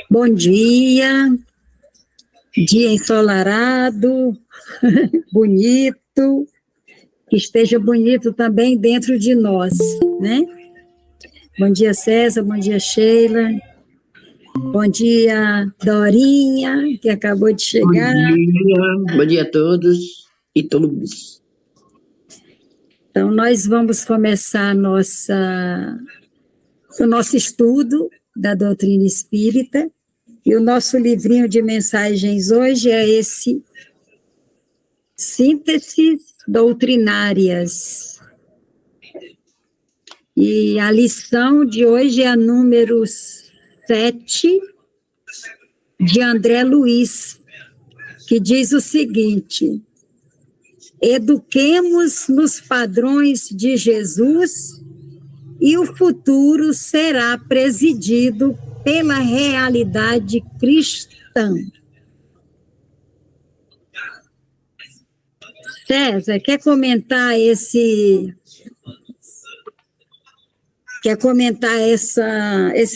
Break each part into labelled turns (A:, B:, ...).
A: Bom dia ensolarado, bonito, que esteja bonito também dentro de nós, né? Bom dia, César, bom dia, Sheila, bom dia, Dorinha, que acabou de chegar.
B: Bom dia a todos e todas.
A: Então, nós vamos começar o nosso estudo da doutrina espírita, e o nosso livrinho de mensagens hoje é esse, Sínteses Doutrinárias. E a lição de hoje é a número 7, de André Luiz, que diz o seguinte: eduquemos nos padrões de Jesus e o futuro será presidido pela realidade cristã. César, quer comentar esse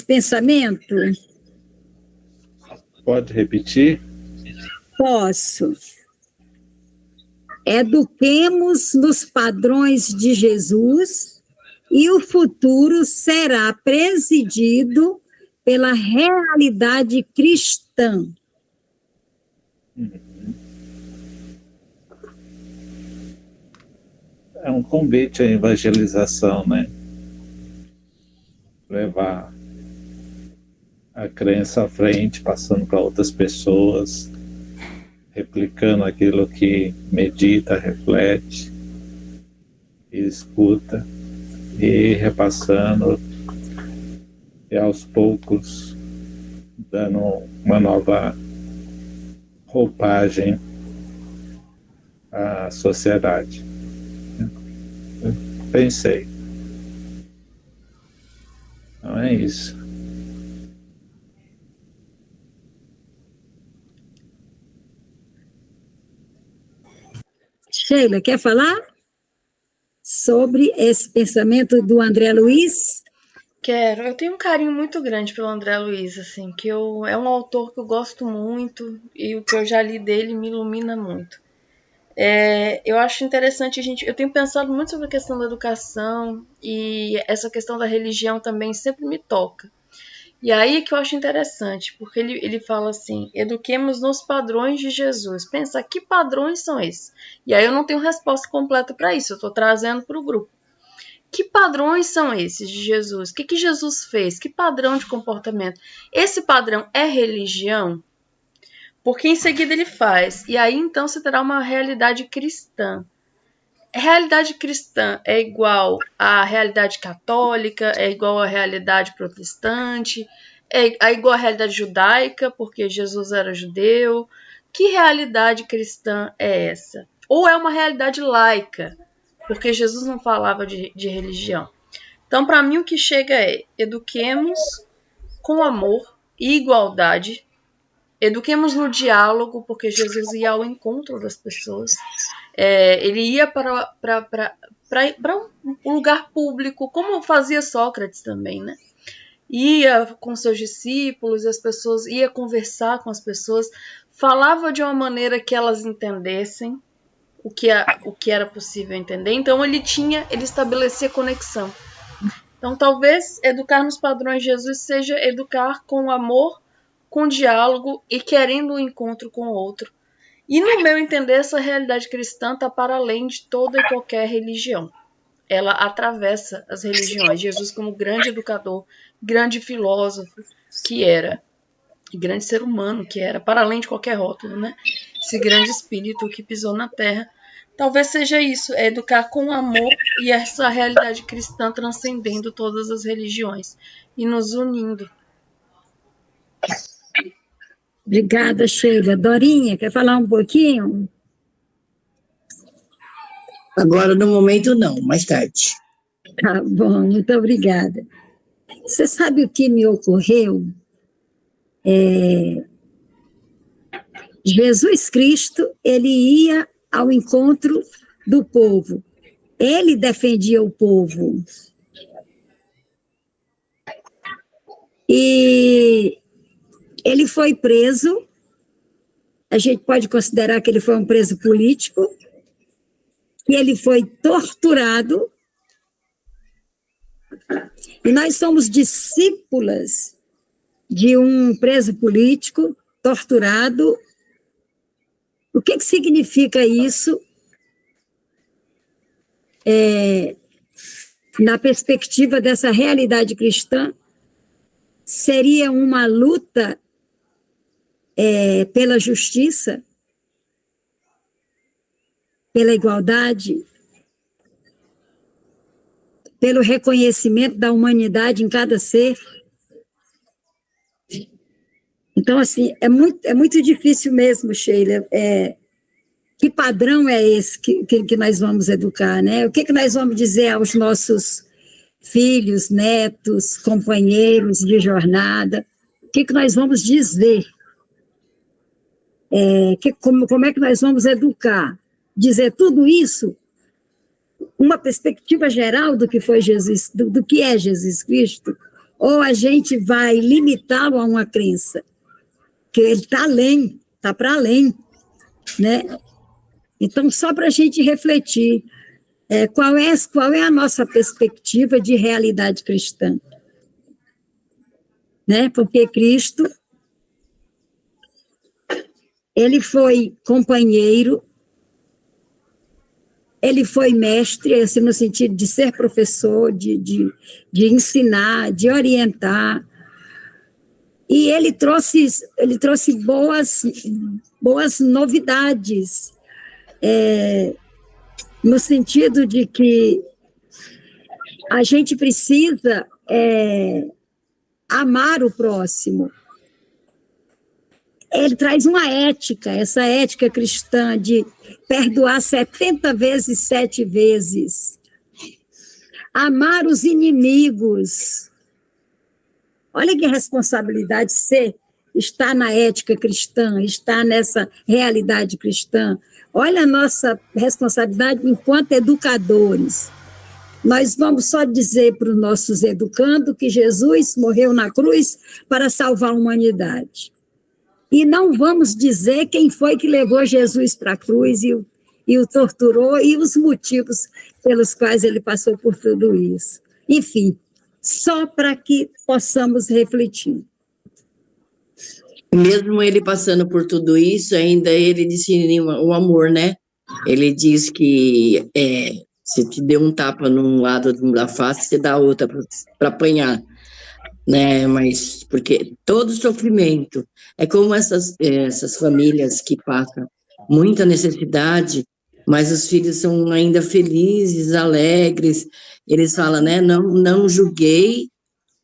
A: pensamento?
C: Pode repetir?
A: Posso. Eduquemos nos padrões de Jesus e o futuro será presidido pela realidade cristã.
C: É um convite à evangelização, né? Levar a crença à frente, passando para outras pessoas, replicando aquilo que medita, reflete, e escuta, e repassando, e aos poucos dando uma nova roupagem à sociedade. Eu pensei. Então é isso.
A: Sheila, quer falar sobre esse pensamento do André Luiz?
D: Quero. Eu tenho um carinho muito grande pelo André Luiz, assim, é um autor que eu gosto muito e o que eu já li dele me ilumina muito. Eu acho interessante eu tenho pensado muito sobre a questão da educação e essa questão da religião também sempre me toca. E aí que eu acho interessante, porque ele fala assim, eduquemos nos padrões de Jesus. Pensa, que padrões são esses? E aí eu não tenho resposta completa para isso, eu estou trazendo para o grupo. Que padrões são esses de Jesus? O que Jesus fez? Que padrão de comportamento? Esse padrão é religião? Porque em seguida ele faz. E aí então se terá uma realidade cristã. A realidade cristã é igual à realidade católica, é igual à realidade protestante, é igual à realidade judaica, porque Jesus era judeu. Que realidade cristã é essa? Ou é uma realidade laica? Porque Jesus não falava de religião. Então, para mim, o que chega é: eduquemos com amor e igualdade, eduquemos no diálogo, porque Jesus ia ao encontro das pessoas, ele ia para um lugar público, como fazia Sócrates também, né? Ia com seus discípulos, as pessoas, ia conversar com as pessoas, falava de uma maneira que elas entendessem o que era possível entender. Então ele estabelecia conexão. Então talvez educar nos padrões de Jesus seja educar com amor, com diálogo e querendo um encontro com o outro. E no meu entender, essa realidade cristã está para além de toda e qualquer religião. Ela atravessa as religiões. Jesus, como grande educador, grande filósofo que era, e grande ser humano que era, para além de qualquer rótulo, né? Esse grande espírito que pisou na terra. Talvez seja isso, é educar com amor e essa realidade cristã transcendendo todas as religiões e nos unindo.
A: Obrigada, Sheila. Dorinha, quer falar um pouquinho?
B: Agora, no momento, não, mais tarde.
A: Tá bom, muito obrigada. Você sabe o que me ocorreu? Jesus Cristo, ele ia ao encontro do povo. Ele defendia o povo. E ele foi preso, a gente pode considerar que ele foi um preso político, que ele foi torturado, e nós somos discípulas de um preso político torturado. O que significa isso na perspectiva dessa realidade cristã? Seria uma luta pela justiça, pela igualdade, pelo reconhecimento da humanidade em cada ser. Então, assim, é muito difícil mesmo, Sheila. Que padrão é esse que nós vamos educar, né? O que nós vamos dizer aos nossos filhos, netos, companheiros de jornada? O que nós vamos dizer? Como é que nós vamos educar? Dizer tudo isso, uma perspectiva geral do que foi Jesus, do que é Jesus Cristo, ou a gente vai limitá-lo a uma crença? Que ele está além, está para além, né? Então, só para a gente refletir, qual é a nossa perspectiva de realidade cristã? Né? Porque Cristo, ele foi companheiro, ele foi mestre, assim, no sentido de ser professor, de ensinar, de orientar. E ele trouxe boas novidades, no sentido de que a gente precisa amar o próximo. Ele traz uma ética, essa ética cristã de perdoar 70 vezes, 7 vezes. Amar os inimigos. Olha que responsabilidade está na ética cristã, está nessa realidade cristã. Olha a nossa responsabilidade enquanto educadores. Nós vamos só dizer para os nossos educandos que Jesus morreu na cruz para salvar a humanidade. E não vamos dizer quem foi que levou Jesus para a cruz e o torturou e os motivos pelos quais ele passou por tudo isso. Enfim, só para que possamos refletir.
B: Mesmo ele passando por tudo isso, ainda ele disse o amor, né? Ele diz que se te deu um tapa num lado da face, você dá outra para apanhar, né? Mas porque todo sofrimento é como essas famílias que passam muita necessidade, mas os filhos são ainda felizes, alegres. Eles falam, né? Não julguei,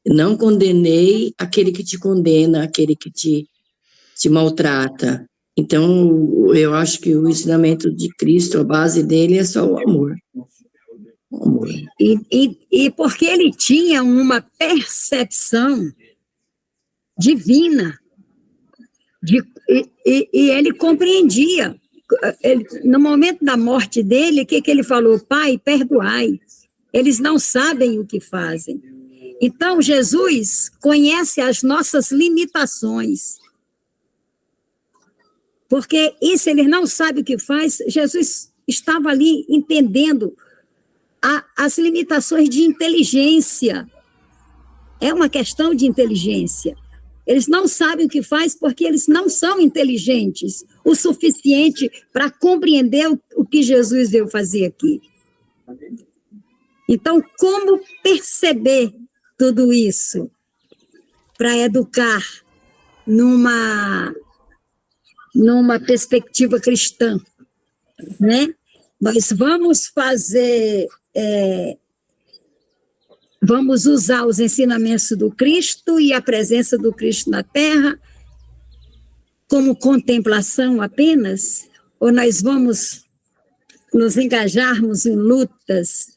B: não condenei aquele que te condena, aquele que te maltrata. Então, eu acho que o ensinamento de Cristo, a base dele é só o amor. O amor.
A: E porque ele tinha uma percepção divina, e ele compreendia. No momento da morte dele, o que ele falou? Pai, perdoai. Eles não sabem o que fazem. Então, Jesus conhece as nossas limitações. Porque isso ele não sabe o que faz. Jesus estava ali entendendo as limitações de inteligência. É uma questão de inteligência. Eles não sabem o que faz porque eles não são inteligentes o suficiente para compreender o que Jesus veio fazer aqui. Então, como perceber tudo isso para educar numa perspectiva cristã, né? Nós vamos fazer, vamos usar os ensinamentos do Cristo e a presença do Cristo na Terra como contemplação apenas? Ou nós vamos nos engajarmos em lutas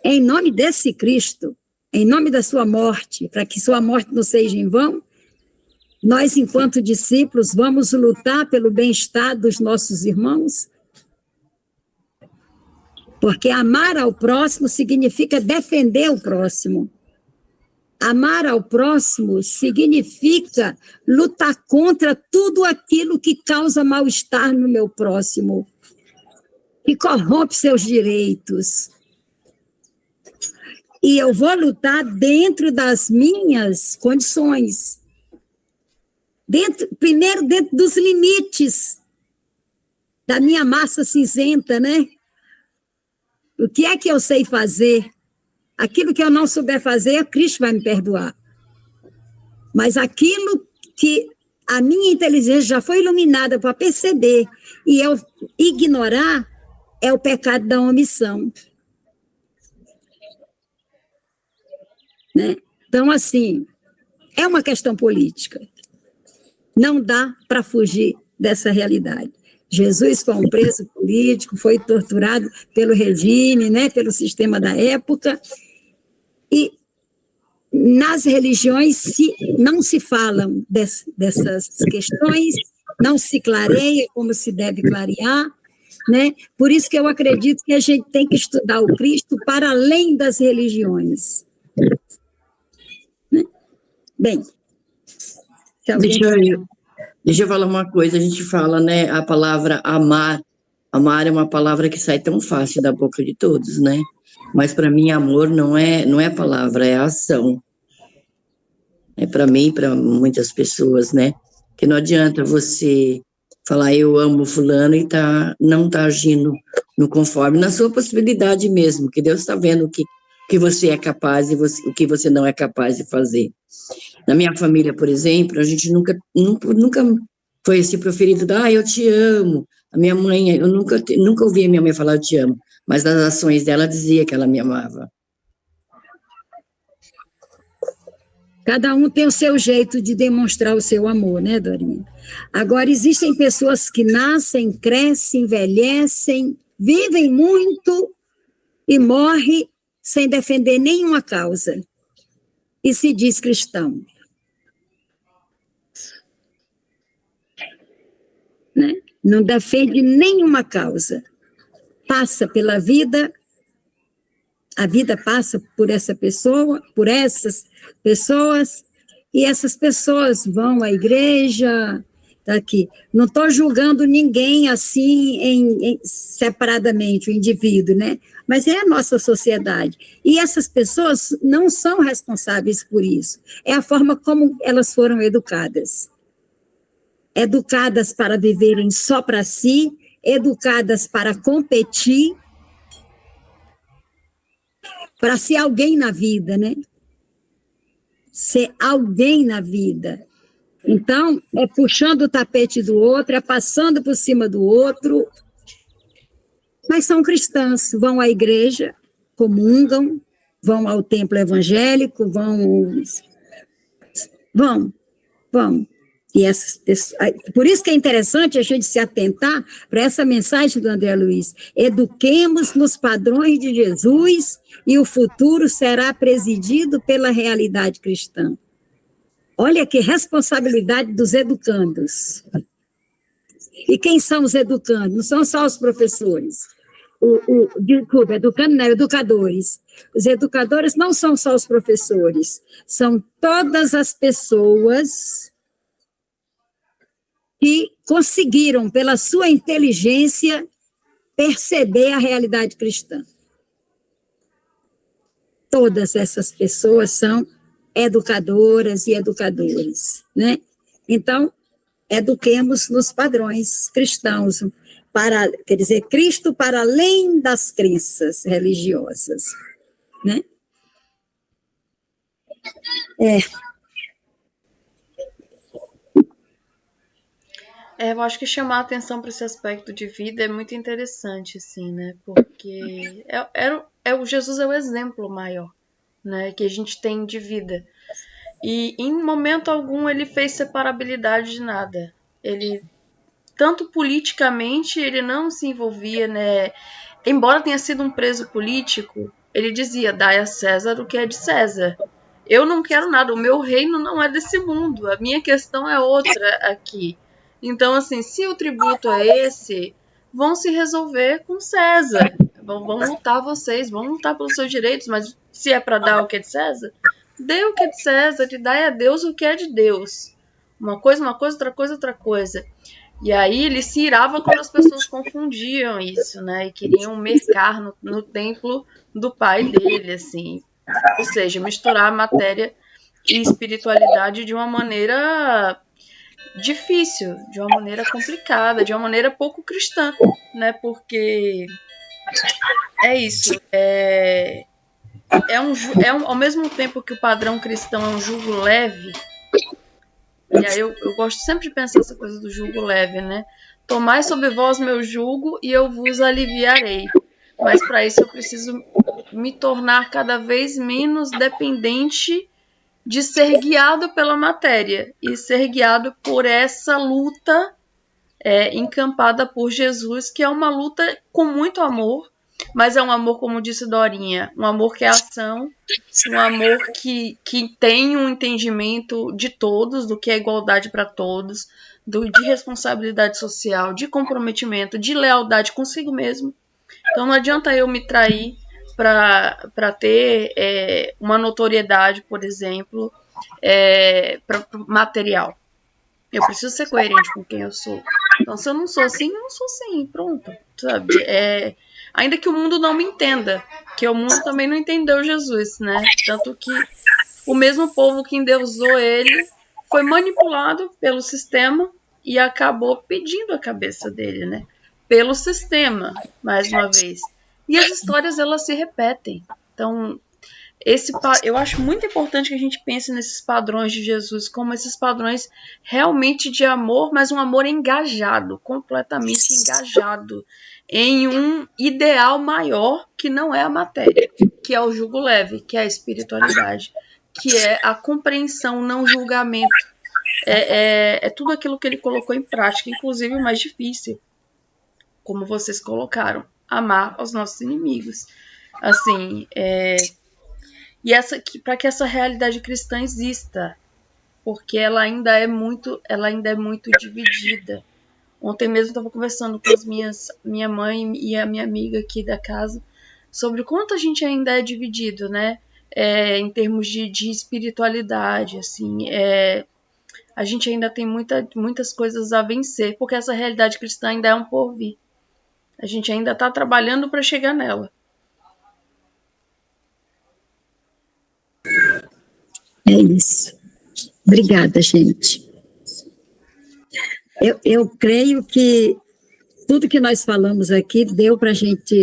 A: em nome desse Cristo, em nome da sua morte, para que sua morte não seja em vão? Nós, enquanto discípulos, vamos lutar pelo bem-estar dos nossos irmãos? Porque amar ao próximo significa defender o próximo. Amar ao próximo significa lutar contra tudo aquilo que causa mal-estar no meu próximo, que corrompe seus direitos. E eu vou lutar dentro das minhas condições. Primeiro, dentro dos limites da minha massa cinzenta, né? O que é que eu sei fazer? Aquilo que eu não souber fazer, Cristo vai me perdoar. Mas aquilo que a minha inteligência já foi iluminada para perceber e eu ignorar, é o pecado da omissão. Né? Então, assim, é uma questão política. Não dá para fugir dessa realidade. Jesus foi um preso político, foi torturado pelo regime, né, pelo sistema da época, e nas religiões não se falam dessas questões, não se clareia como se deve clarear, né? Por isso que eu acredito que a gente tem que estudar o Cristo para além das religiões. Né? Bem, se alguém...
B: Deixa eu falar uma coisa, a gente fala, né, a palavra amar. Amar é uma palavra que sai tão fácil da boca de todos, né? Mas para mim, amor não é a palavra, é a ação. É para mim, para muitas pessoas, né? Que não adianta você falar eu amo fulano e não tá agindo no conforme, na sua possibilidade mesmo, que Deus está vendo o que você é capaz e o que você não é capaz de fazer. Na minha família, por exemplo, a gente nunca foi esse proferido eu te amo. A minha mãe, eu nunca ouvi a minha mãe falar eu te amo, mas nas ações dela dizia que ela me amava.
A: Cada um tem o seu jeito de demonstrar o seu amor, né, Dorinha? Agora, existem pessoas que nascem, crescem, envelhecem, vivem muito e morrem sem defender nenhuma causa. E se diz cristão. Né? Não defende nenhuma causa. Passa pela vida, a vida passa por essa pessoa, por essas pessoas, e essas pessoas vão à igreja, tá aqui. Não estou julgando ninguém assim, separadamente, o indivíduo, né? Mas é a nossa sociedade. E essas pessoas não são responsáveis por isso. É a forma como elas foram educadas. Educadas para viverem só para si, educadas para competir, para ser alguém na vida, né? Ser alguém na vida. Então, é puxando o tapete do outro, é passando por cima do outro. Mas são cristãs, vão à igreja, comungam, vão ao templo evangélico, vão. E essas pessoas, por isso que é interessante a gente se atentar para essa mensagem do André Luiz. Eduquemos nos padrões de Jesus e o futuro será presidido pela realidade cristã. Olha que responsabilidade dos educandos. E quem são os educandos? Não são só os professores. Desculpa, educando não, educadores. Os educadores não são só os professores, são todas as pessoas que conseguiram, pela sua inteligência, perceber a realidade cristã. Todas essas pessoas são educadoras e educadores, né? Então, eduquemos nos padrões cristãos, quer dizer, Cristo para além das crenças religiosas, né?
D: Eu acho que chamar a atenção para esse aspecto de vida é muito interessante, assim, né? Porque o Jesus é o exemplo maior, né, que a gente tem de vida. E em momento algum ele fez separabilidade de nada. Ele, tanto politicamente, ele não se envolvia, né? Embora tenha sido um preso político, ele dizia: dai a César o que é de César. Eu não quero nada, o meu reino não é desse mundo, a minha questão é outra aqui. Então, assim, se o tributo é esse, vão se resolver com César. Vão lutar vocês, vão lutar pelos seus direitos, mas se é para dar o que é de César, Dê o que é de César e dai a Deus o que é de Deus. Uma coisa, outra coisa, outra coisa. E aí ele se irava quando as pessoas confundiam isso, né? E queriam mercar no templo do pai dele, assim. Ou seja, misturar matéria e espiritualidade de uma maneira difícil, de uma maneira complicada, de uma maneira pouco cristã, né? Porque é isso. Ao mesmo tempo que o padrão cristão é um jugo leve, e aí eu gosto sempre de pensar essa coisa do jugo leve, né? Tomai sobre vós meu jugo e eu vos aliviarei. Mas para isso eu preciso me tornar cada vez menos dependente de ser guiado pela matéria e ser guiado por essa luta encampada por Jesus, que é uma luta com muito amor, mas é um amor, como disse Dorinha, um amor que é ação, um amor que tem um entendimento de todos, do que é igualdade para todos, de responsabilidade social, de comprometimento, de lealdade consigo mesmo. Então não adianta eu me trair para ter uma notoriedade, por exemplo, material. Eu preciso ser coerente com quem eu sou. Então, se eu não sou assim, eu não sou assim. Pronto. Sabe? Ainda que o mundo não me entenda. Que o mundo também não entendeu Jesus, né? Tanto que o mesmo povo que endeusou ele foi manipulado pelo sistema e acabou pedindo a cabeça dele, né? Pelo sistema, mais uma vez. E as histórias, elas se repetem. Então, eu acho muito importante que a gente pense nesses padrões de Jesus como esses padrões realmente de amor, mas um amor engajado, completamente engajado em um ideal maior que não é a matéria, que é o jugo leve, que é a espiritualidade, que é a compreensão, não julgamento. É tudo aquilo que ele colocou em prática, inclusive o mais difícil, como vocês colocaram, amar aos nossos inimigos. Assim, e para que essa realidade cristã exista, porque ela ainda é muito dividida. Ontem mesmo eu estava conversando com minha mãe e a minha amiga aqui da casa sobre o quanto a gente ainda é dividido, né? Em termos de espiritualidade, assim, a gente ainda tem muitas coisas a vencer, porque essa realidade cristã ainda é um porvir. A gente ainda está trabalhando para chegar nela.
A: É isso. Obrigada, gente. Eu creio que tudo que nós falamos aqui deu para a gente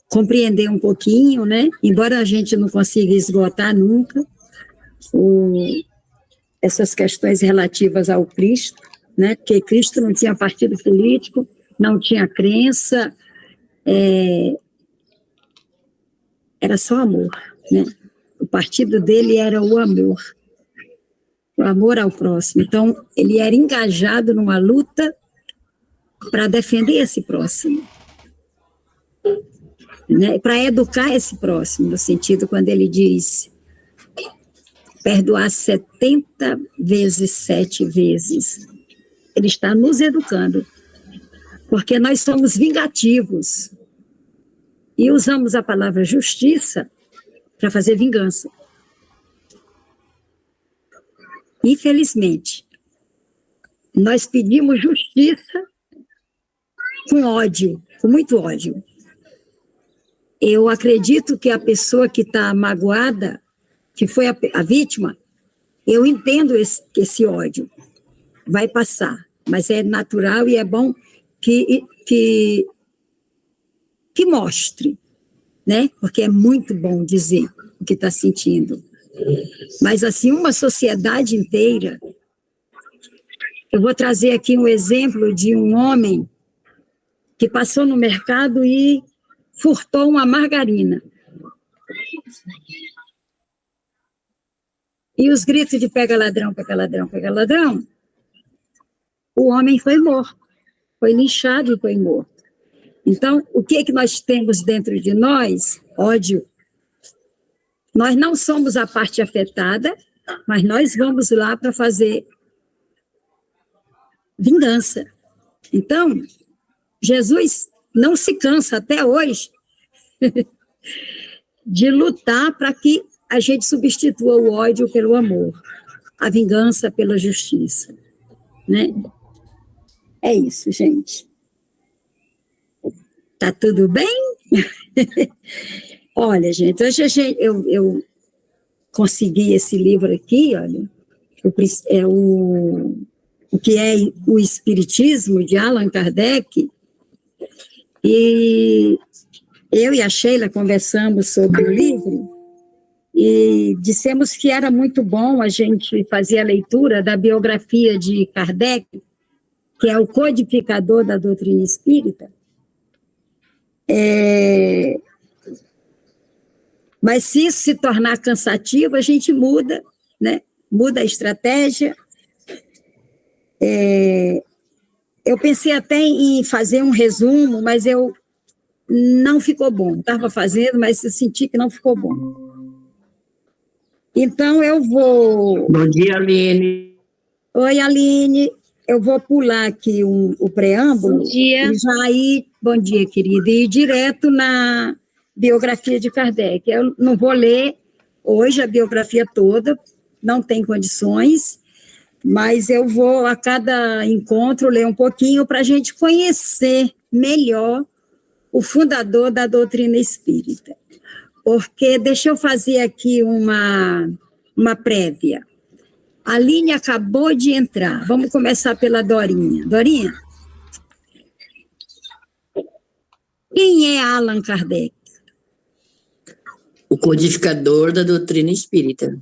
A: compreender um pouquinho, né? Embora a gente não consiga esgotar nunca essas questões relativas ao Cristo, né? Porque Cristo não tinha partido político, não tinha crença, era só amor, né? O partido dele era o amor ao próximo. Então, ele era engajado numa luta para defender esse próximo, né? Para educar esse próximo, no sentido quando ele diz perdoar 70 vezes 7 vezes. Ele está nos educando, porque nós somos vingativos e usamos a palavra justiça para fazer vingança. Infelizmente, nós pedimos justiça com ódio, com muito ódio. Eu acredito que a pessoa que está magoada, que foi a vítima, eu entendo esse ódio. Vai passar, mas é natural e é bom que mostre, né? Porque é muito bom dizer o que está sentindo. Mas, assim, uma sociedade inteira... Eu vou trazer aqui um exemplo de um homem que passou no mercado e furtou uma margarina. E os gritos de pega ladrão, pega ladrão, pega ladrão, o homem foi morto, foi linchado e foi morto. Então, o que é que nós temos dentro de nós? Ódio. Nós não somos a parte afetada, mas nós vamos lá para fazer vingança. Então, Jesus não se cansa até hoje de lutar para que a gente substitua o ódio pelo amor, a vingança pela justiça, né? É isso, gente. Tá tudo bem? Olha, gente, hoje eu consegui esse livro aqui, olha, o que é o Espiritismo, de Allan Kardec, e eu e a Sheila conversamos sobre o livro e dissemos que era muito bom a gente fazer a leitura da biografia de Kardec, que é o codificador da doutrina espírita. Mas se isso se tornar cansativo, a gente muda, né? Muda a estratégia. Eu pensei até em fazer um resumo, mas não ficou bom. Estava fazendo, mas eu senti que não ficou bom. Então, eu vou...
B: Bom dia, Aline.
A: Oi, Aline. Eu vou pular aqui o preâmbulo.
E: Bom dia.
A: E já ir... Bom dia, querida. E ir direto na biografia de Kardec. Eu não vou ler hoje a biografia toda, não tem condições, mas eu vou, a cada encontro, ler um pouquinho para a gente conhecer melhor o fundador da doutrina espírita. Porque, deixa eu fazer aqui uma prévia. A Aline acabou de entrar. Vamos começar pela Dorinha. Dorinha, quem é Allan Kardec?
B: O codificador da doutrina espírita.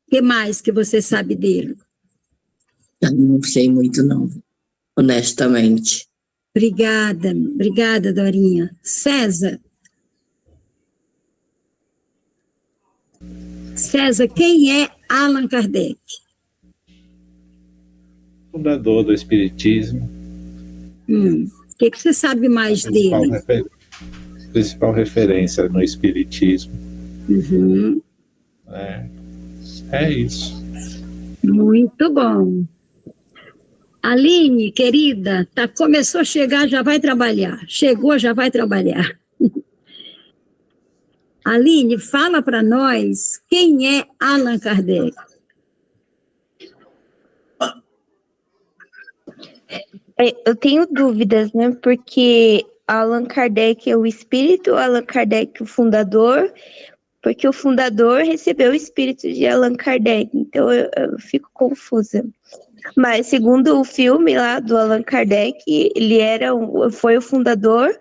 A: O que mais que você sabe dele?
B: Eu não sei muito, não, honestamente.
A: Obrigada, Dorinha. César, quem é Allan Kardec?
C: Fundador do Espiritismo.
A: O que você sabe mais dele?
C: Principal referência no Espiritismo.
A: Uhum.
C: É isso.
A: Muito bom. Aline, querida, começou a chegar, já vai trabalhar. Chegou, já vai trabalhar. Aline, fala para nós quem é Allan Kardec.
E: Eu tenho dúvidas, né? Porque Allan Kardec é o espírito, Allan Kardec o fundador, porque o fundador recebeu o espírito de Allan Kardec, então eu fico confusa. Mas segundo o filme lá do Allan Kardec, ele foi o fundador,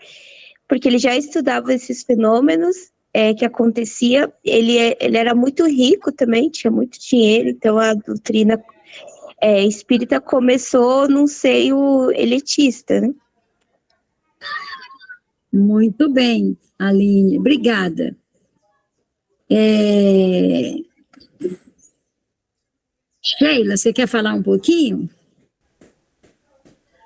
E: porque ele já estudava esses fenômenos que acontecia, ele era muito rico também, tinha muito dinheiro, então a doutrina espírita começou num seio elitista, né?
A: Muito bem, Aline, obrigada. Sheila, você quer falar um pouquinho?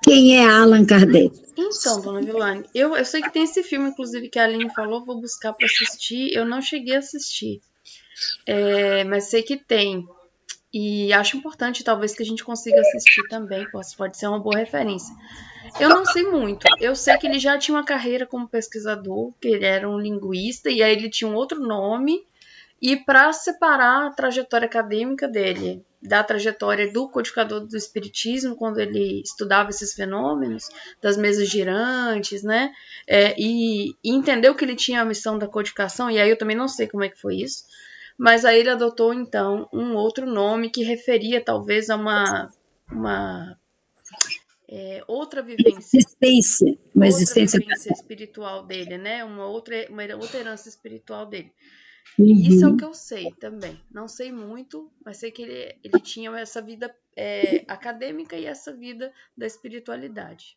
A: Quem é Allan Kardec?
D: Então, dona Vilane, eu sei que tem esse filme, inclusive, que a Aline falou, vou buscar para assistir. Eu não cheguei a assistir, mas sei que tem. E acho importante, talvez, que a gente consiga assistir também, pode ser uma boa referência. Eu não sei muito. Eu sei que ele já tinha uma carreira como pesquisador, que ele era um linguista, e aí ele tinha um outro nome. E para separar a trajetória acadêmica dele da trajetória do codificador do espiritismo, quando ele estudava esses fenômenos das mesas girantes, né? E entendeu que ele tinha a missão da codificação, e aí eu também não sei como é que foi isso, mas aí ele adotou, então, um outro nome que referia, talvez, a uma outra vivência.
A: Uma existência
D: espiritual dele, né? Uma outra herança espiritual dele.
A: Uhum.
D: Isso é o que eu sei também. Não sei muito, mas sei que ele tinha essa vida acadêmica e essa vida da espiritualidade.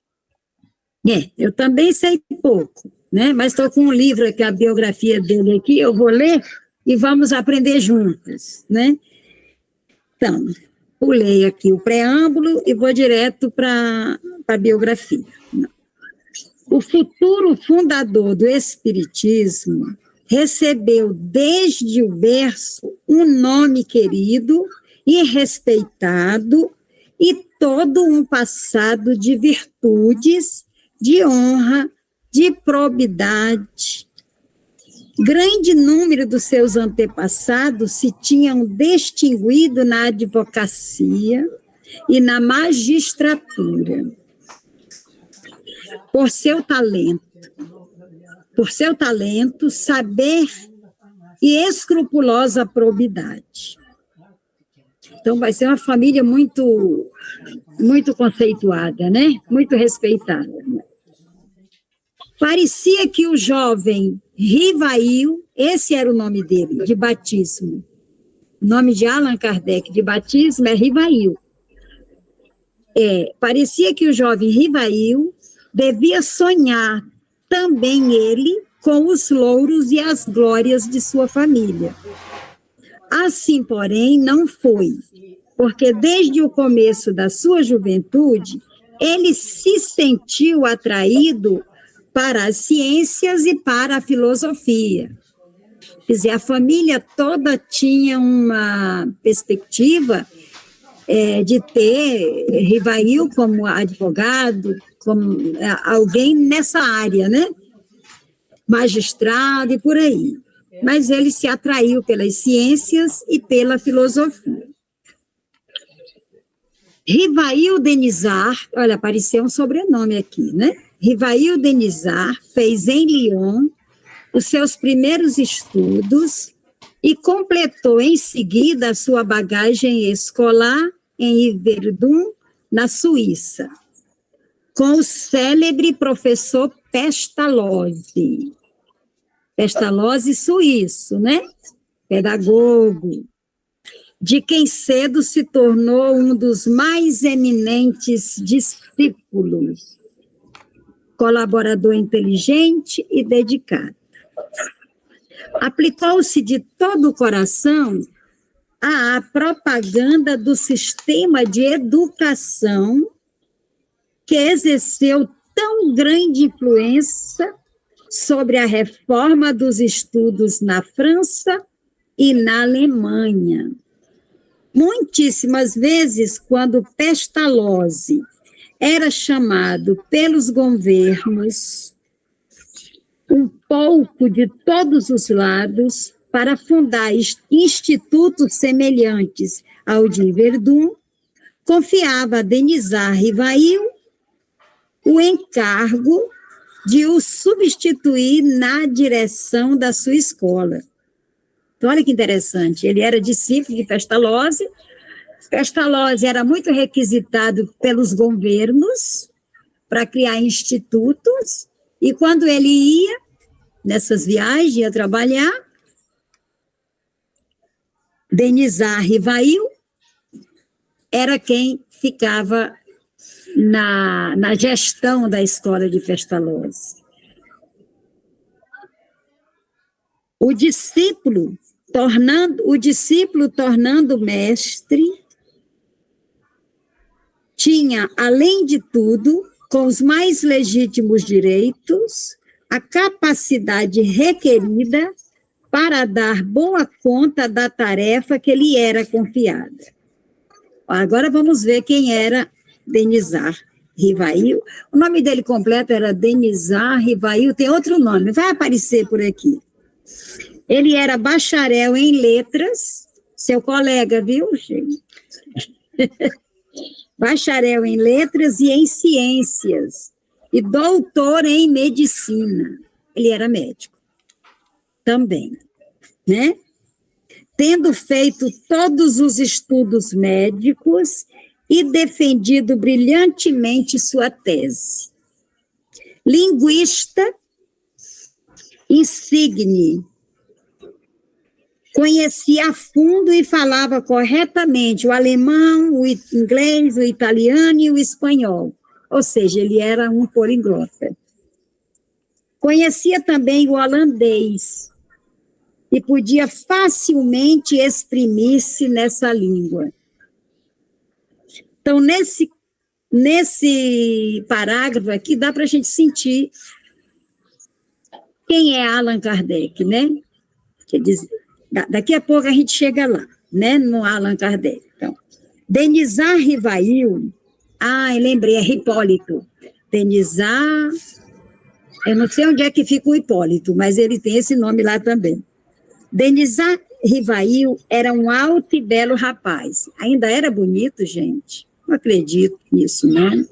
A: Eu também sei pouco, né? Mas estou com um livro aqui, a biografia dele aqui, eu vou ler e vamos aprender juntas, né? Então, pulei aqui o preâmbulo e vou direto para a biografia. O futuro fundador do Espiritismo recebeu desde o berço um nome querido e respeitado e todo um passado de virtudes, de honra, de probidade Grande número dos seus antepassados se tinham distinguido na advocacia e na magistratura por seu talento, saber e escrupulosa probidade. Então, vai ser uma família muito, muito conceituada, né? Muito respeitada. Parecia que o jovem Rivail, esse era o nome dele, de batismo. O nome de Allan Kardec de batismo é Rivail. Parecia que o jovem Rivail devia sonhar também ele com os louros e as glórias de sua família. Assim, porém, não foi, porque desde o começo da sua juventude, ele se sentiu atraído para as ciências e para a filosofia. Quer dizer, a família toda tinha uma perspectiva de ter Rivail como advogado, como alguém nessa área, né? Magistrado e por aí. Mas ele se atraiu pelas ciências e pela filosofia. Rivail Denizar, olha, apareceu um sobrenome aqui, né? Rivail Denizar fez em Lyon os seus primeiros estudos e completou em seguida a sua bagagem escolar em Yverdon, na Suíça, com o célebre professor Pestalozzi. Pestalozzi suíço, né? Pedagogo, de quem cedo se tornou um dos mais eminentes discípulos, colaborador inteligente e dedicado. Aplicou-se de todo o coração à propaganda do sistema de educação que exerceu tão grande influência sobre a reforma dos estudos na França e na Alemanha. Muitíssimas vezes, quando Pestalozzi era chamado pelos governos um pouco de todos os lados para fundar institutos semelhantes ao de Yverdon, confiava a Denizar Rivail o encargo de o substituir na direção da sua escola. Então, olha que interessante, ele era discípulo de Pestalozzi. Pestalozzi era muito requisitado pelos governos para criar institutos, e quando ele ia nessas viagens, ia trabalhar, Denizar Rivail era quem ficava na gestão da escola de Pestalozzi. O discípulo tornando mestre, tinha, além de tudo, com os mais legítimos direitos, a capacidade requerida para dar boa conta da tarefa que lhe era confiada. Agora vamos ver quem era Denizar Rivail. O nome dele completo era Denizar Rivail, tem outro nome, vai aparecer por aqui. Ele era bacharel em letras, seu colega, viu, Chico? Bacharel em letras e em ciências, e doutor em medicina. Ele era médico também, né? Tendo feito todos os estudos médicos e defendido brilhantemente sua tese. Linguista insigne, conhecia a fundo e falava corretamente o alemão, o inglês, o italiano e o espanhol. Ou seja, ele era um poliglota. Conhecia também o holandês e podia facilmente exprimir-se nessa língua. Então, nesse parágrafo aqui, dá para a gente sentir quem é Allan Kardec, né? Quer dizer, daqui a pouco a gente chega lá, né? No Allan Kardec. Então, Denizar Rivail, eu lembrei, é Hipólito. Denizar Eu não sei onde é que fica o Hipólito, mas ele tem esse nome lá também. Denisar Rivail era um alto e belo rapaz. Ainda era bonito, gente? Não acredito nisso, não.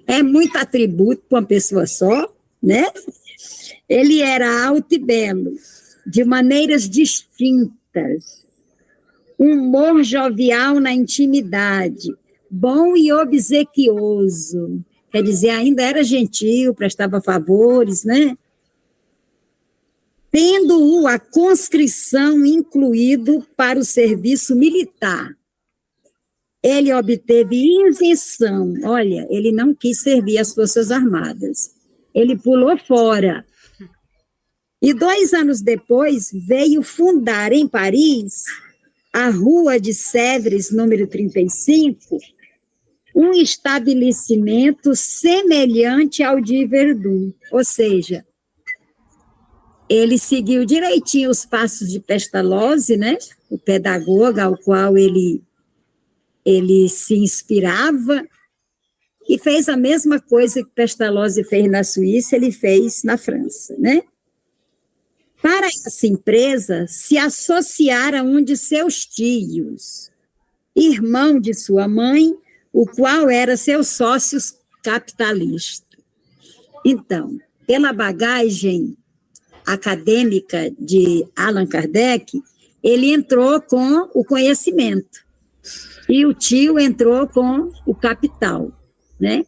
A: É muito atributo para uma pessoa só, né? Ele era alto e belo, de maneiras distintas, humor jovial na intimidade, bom e obsequioso. Quer dizer, ainda era gentil, prestava favores, né? Tendo-o a conscrição incluído para o serviço militar. Ele obteve isenção. Olha, ele não quis servir as Forças Armadas. Ele pulou fora. E 2 anos depois, veio fundar em Paris, a Rua de Sèvres, número 35, um estabelecimento semelhante ao de Verdun. Ou seja, ele seguiu direitinho os passos de Pestalozzi, né? O pedagogo ao qual ele se inspirava, e fez a mesma coisa que Pestalozzi fez na Suíça, ele fez na França, né? Para essa empresa, se associara um de seus tios, irmão de sua mãe, o qual era seu sócio capitalista. Então, pela bagagem acadêmica de Allan Kardec, ele entrou com o conhecimento, e o tio entrou com o capital, né?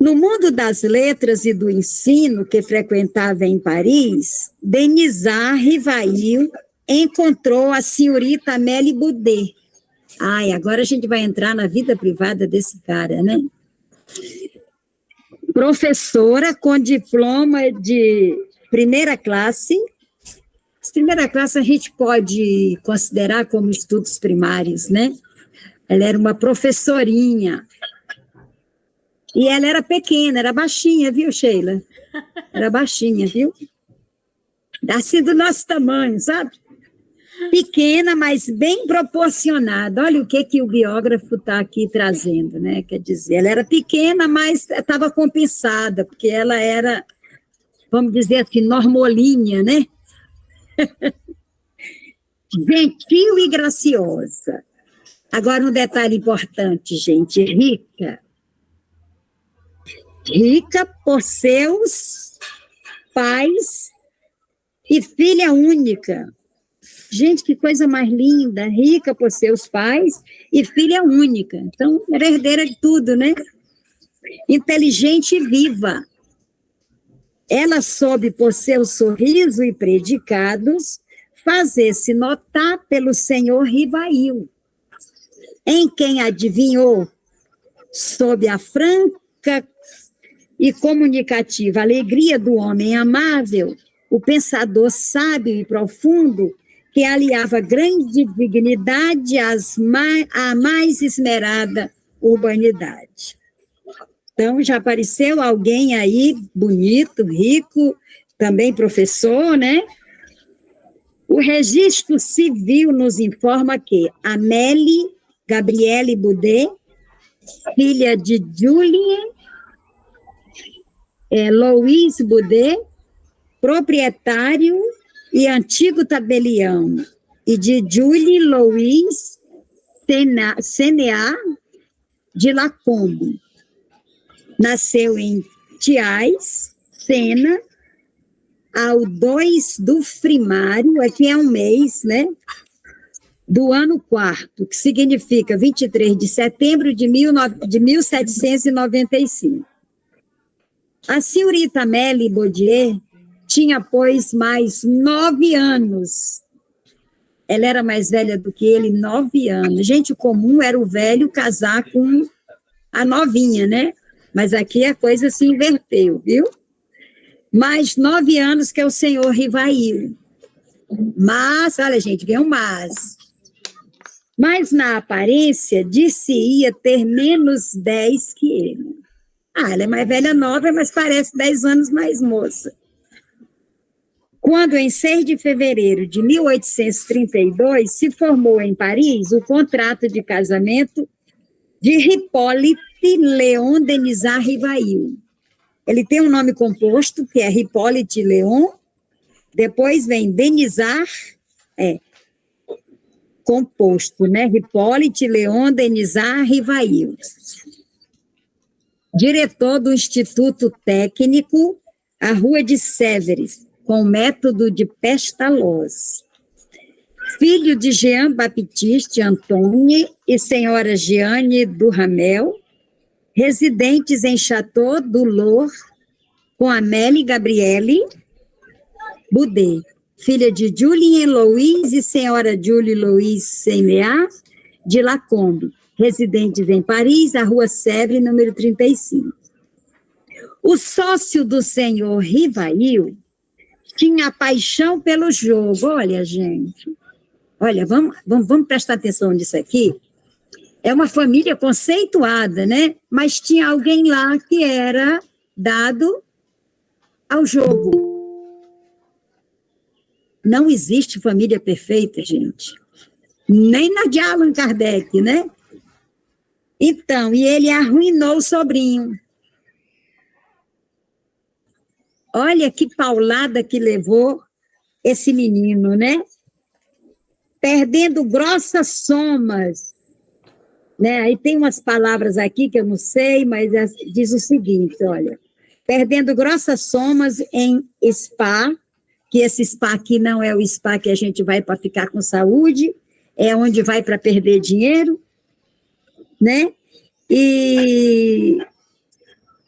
A: No mundo das letras e do ensino que frequentava em Paris, Denisar Rivail encontrou a senhorita Amélie Boudet. Ai, agora a gente vai entrar na vida privada desse cara, né? Professora com diploma de primeira classe. Primeira classe a gente pode considerar como estudos primários, né? Ela era uma professorinha. E ela era pequena, era baixinha, viu, Sheila? Era baixinha, viu? Assim do nosso tamanho, sabe? Pequena, mas bem proporcionada. Olha o que o biógrafo está aqui trazendo, né? Quer dizer, ela era pequena, mas estava compensada, porque ela era, vamos dizer assim, normolinha, né? Gentil e graciosa. Agora, um detalhe importante, gente, rica. Rica por seus pais e filha única. Gente, que coisa mais linda, rica por seus pais e filha única. Então, era herdeira de tudo, né? Inteligente e viva. Ela soube, por seu sorriso e predicados, fazer-se notar pelo senhor Rivail, em quem adivinhou, sob a franca e comunicativa alegria do homem amável, o pensador sábio e profundo, que aliava grande dignidade à mais esmerada urbanidade. Então, já apareceu alguém aí, bonito, rico, também professor, né? O registro civil nos informa que Amélie Gabrielle Boudet, filha de Julien Louis Boudet, proprietário e antigo tabelião, e de Julie Louis Senéa de Lacombe. Nasceu em Thiais, Sena, ao 2 do primário, aqui é um mês, né? Do ano 4º, que significa 23 de setembro de 1795. A senhorita Amélie Boudet tinha, pois, mais 9 anos. Ela era mais velha do que ele, 9 anos. Gente, o comum era o velho casar com a novinha, né? Mas aqui a coisa se inverteu, viu? Mais 9 anos que é o senhor Rivail. Mas, olha, gente, vem um mas. Mas, na aparência, disse-ia ter menos 10 que ele. Ah, ela é mais velha, nova, mas parece 10 anos mais moça. Quando, em 6 de fevereiro de 1832, se formou em Paris o contrato de casamento de Hippolyte Léon Denisard Rivail, Ele tem um nome composto, que é Hippolyte Léon, depois vem Denisard, composto, né? Hippolyte Léon Denisard Rivail. Diretor do Instituto Técnico, a Rua de Sèvres, com método de Pestalozzi. Filho de Jean Baptiste Antônio e senhora Jeanne Duhamel, residentes em Château du Loir, com Amélie Gabrielle Boudet, filha de Julien Louise e senhora Julie Louise Seymour de Lacombe, residentes em Paris, a Rua Sèvres, número 35. O sócio do senhor Rivail tinha paixão pelo jogo. Olha, gente, olha, vamos prestar atenção nisso aqui. É uma família conceituada, né? Mas tinha alguém lá que era dado ao jogo. Não existe família perfeita, gente. Nem na de Allan Kardec, né? Então, e ele arruinou o sobrinho. Olha que paulada que levou esse menino, né? Perdendo grossas somas, né? Aí tem umas palavras aqui que eu não sei, mas diz o seguinte, olha, perdendo grossas somas em spa, que esse spa aqui não é o spa que a gente vai para ficar com saúde, é onde vai para perder dinheiro, né? E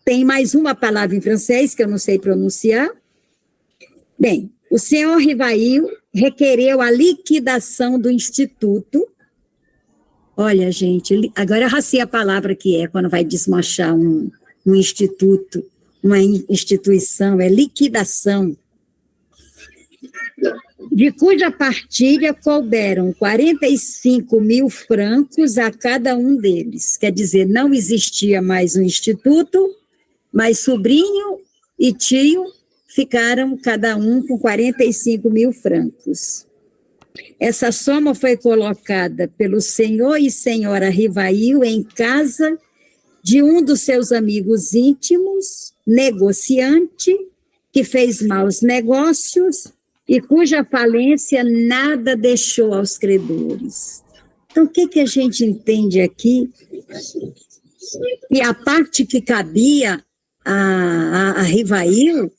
A: tem mais uma palavra em francês que eu não sei pronunciar. Bem, o senhor Rivail requereu a liquidação do instituto. Olha, gente, agora eu racei a palavra que é quando vai desmanchar um instituto, uma instituição, é liquidação, de cuja partilha couberam 45 mil francos a cada um deles. Quer dizer, não existia mais um instituto, mas sobrinho e tio ficaram cada um com 45 mil francos. Essa soma foi colocada pelo senhor e senhora Rivail em casa de um dos seus amigos íntimos, negociante, que fez maus negócios e cuja falência nada deixou aos credores. Então, o que a gente entende aqui? E a parte que cabia a Rivail,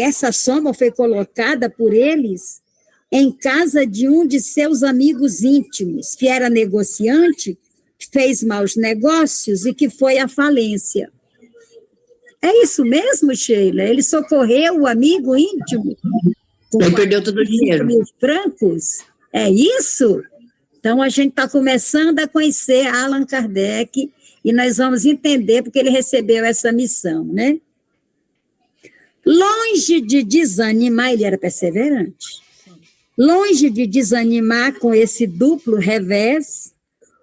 A: essa soma foi colocada por eles em casa de um de seus amigos íntimos, que era negociante, fez maus negócios e que foi à falência. É isso mesmo, Sheila? Ele socorreu o amigo íntimo?
B: Ele perdeu todo o dinheiro.
A: 5 mil francos? É isso? Então, a gente está começando a conhecer Allan Kardec e nós vamos entender porque ele recebeu essa missão, né? Longe de desanimar, ele era perseverante. Longe de desanimar com esse duplo revés,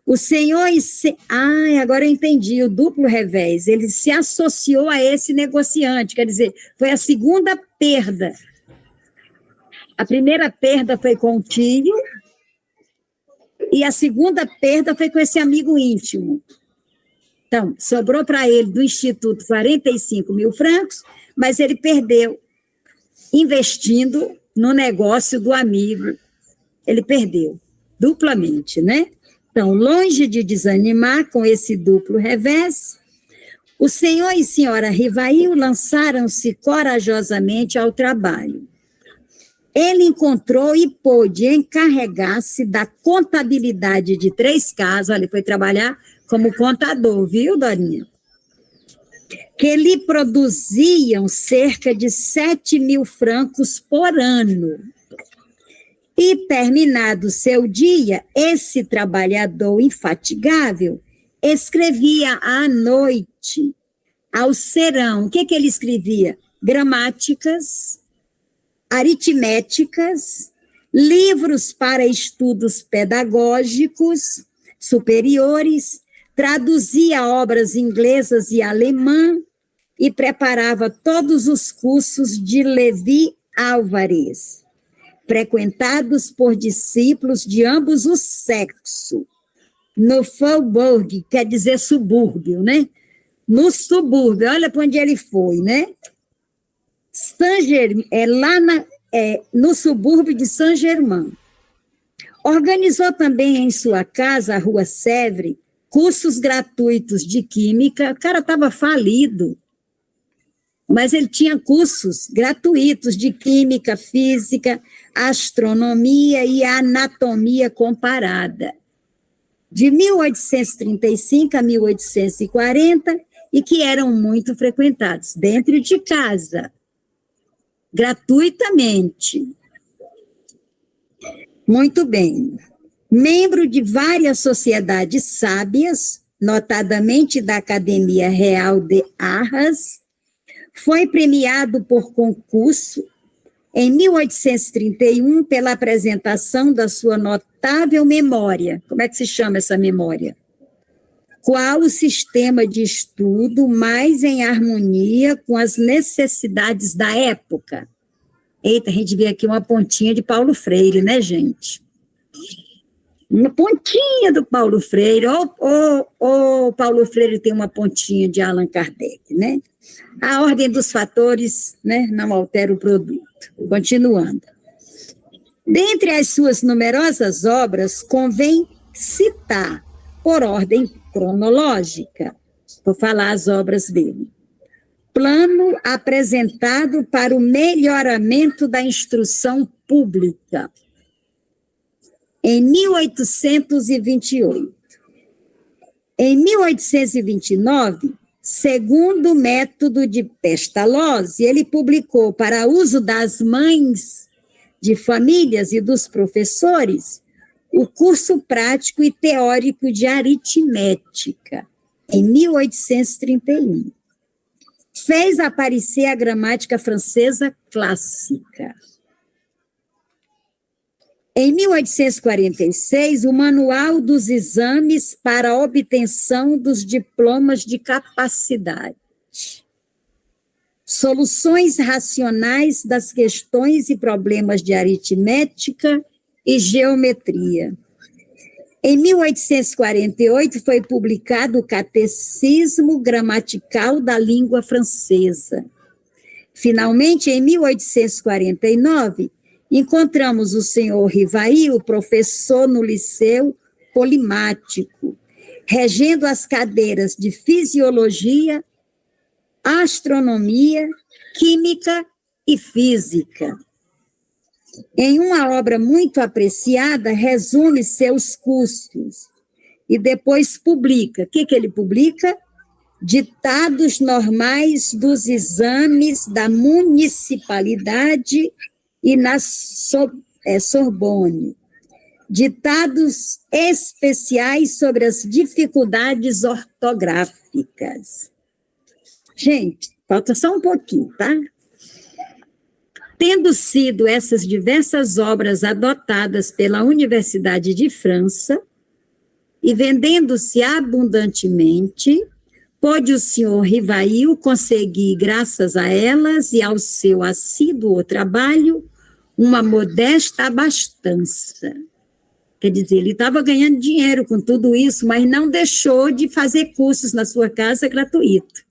A: o senhor... agora eu entendi, o duplo revés, ele se associou a esse negociante, quer dizer, foi a segunda perda. A primeira perda foi com o tio, e a segunda perda foi com esse amigo íntimo. Então, sobrou para ele do Instituto 45 mil francos, mas ele perdeu investindo no negócio do amigo. Ele perdeu duplamente, né? Então, longe de desanimar com esse duplo revés, o senhor e senhora Rivail lançaram-se corajosamente ao trabalho. Ele encontrou e pôde encarregar-se da contabilidade de 3 casas, olha, ele foi trabalhar como contador, viu, Dorinha? Que lhe produziam cerca de 7 mil francos por ano. E, terminado seu dia, esse trabalhador infatigável escrevia à noite, ao serão. O que ele escrevia? Gramáticas, aritméticas, livros para estudos pedagógicos superiores, traduzia obras inglesas e alemã e preparava todos os cursos de Levi Álvares, frequentados por discípulos de ambos os sexos, no Faubourg, quer dizer subúrbio, né? no subúrbio, olha para onde ele foi, né? No subúrbio de Saint-Germain. Organizou também em sua casa, a Rua Sèvres, cursos gratuitos de química. O cara estava falido, mas ele tinha cursos gratuitos de química, física, astronomia e anatomia comparada, de 1835 a 1840, e que eram muito frequentados dentro de casa, gratuitamente. Muito bem. Membro de várias sociedades sábias, notadamente da Academia Real de Arras, foi premiado por concurso em 1831 pela apresentação da sua notável memória. Como é que se chama essa memória? Qual o sistema de estudo mais em harmonia com as necessidades da época? Eita, a gente vê aqui uma pontinha de Paulo Freire, né, gente? Uma pontinha do Paulo Freire, ou Paulo Freire tem uma pontinha de Allan Kardec, né? A ordem dos fatores, né, não altera o produto. Continuando. Dentre as suas numerosas obras, convém citar, por ordem cronológica, vou falar as obras dele. Plano apresentado para o melhoramento da instrução pública, em 1828. Em 1829, segundo o método de Pestalozzi, ele publicou para uso das mães de famílias e dos professores o curso prático e teórico de aritmética, em 1831. Fez aparecer a gramática francesa clássica. Em 1846, o Manual dos Exames para a Obtenção dos Diplomas de Capacidade. Soluções racionais das questões e problemas de aritmética e geometria. Em 1848, foi publicado o Catecismo Gramatical da Língua Francesa. Finalmente, em 1849, encontramos o senhor Rivail, professor no Liceu Polimático, regendo as cadeiras de Fisiologia, Astronomia, Química e Física. Em uma obra muito apreciada, resume seus cursos e depois publica. O que ele publica? Ditados normais dos exames da municipalidade e na Sorbonne. Ditados especiais sobre as dificuldades ortográficas. Gente, falta só um pouquinho, tá? Tendo sido essas diversas obras adotadas pela Universidade de França e vendendo-se abundantemente, pôde o senhor Rivail conseguir, graças a elas e ao seu assíduo trabalho, uma modesta abastança. Quer dizer, ele estava ganhando dinheiro com tudo isso, mas não deixou de fazer cursos na sua casa gratuito.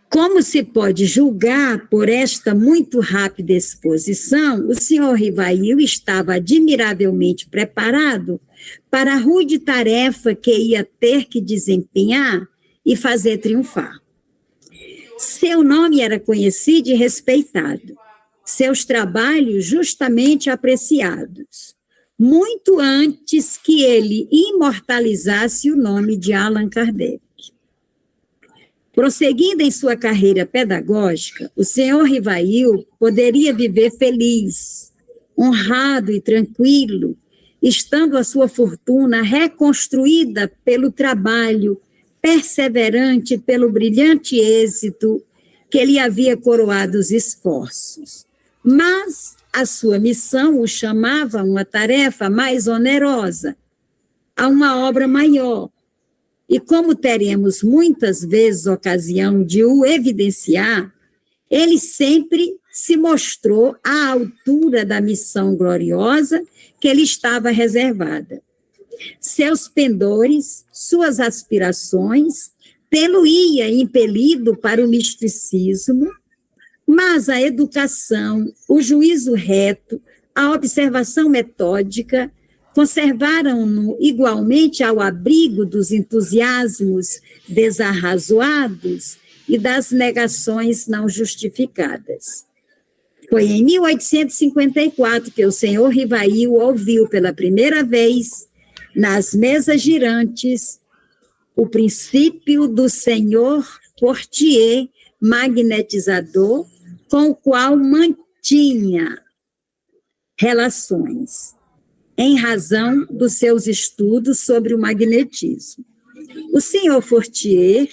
A: Como se pode julgar por esta muito rápida exposição, o senhor Rivail estava admiravelmente preparado para a rude tarefa que ia ter que desempenhar e fazer triunfar. Seu nome era conhecido e respeitado, seus trabalhos justamente apreciados, muito antes que ele imortalizasse o nome de Allan Kardec. Prosseguindo em sua carreira pedagógica, o senhor Rivail poderia viver feliz, honrado e tranquilo, estando a sua fortuna reconstruída pelo trabalho perseverante, pelo brilhante êxito que lhe havia coroado os esforços. Mas a sua missão o chamava a uma tarefa mais onerosa, a uma obra maior. E como teremos muitas vezes ocasião de o evidenciar, ele sempre se mostrou à altura da missão gloriosa que lhe estava reservada. Seus pendores, suas aspirações, tê-lo-ia impelido para o misticismo, mas a educação, o juízo reto, a observação metódica conservaram-no igualmente ao abrigo dos entusiasmos desarrazoados e das negações não justificadas. Foi em 1854 que o senhor Rivail ouviu pela primeira vez, nas mesas girantes, o princípio do senhor Fortier magnetizador, com o qual mantinha relações, em razão dos seus estudos sobre o magnetismo. O senhor Fortier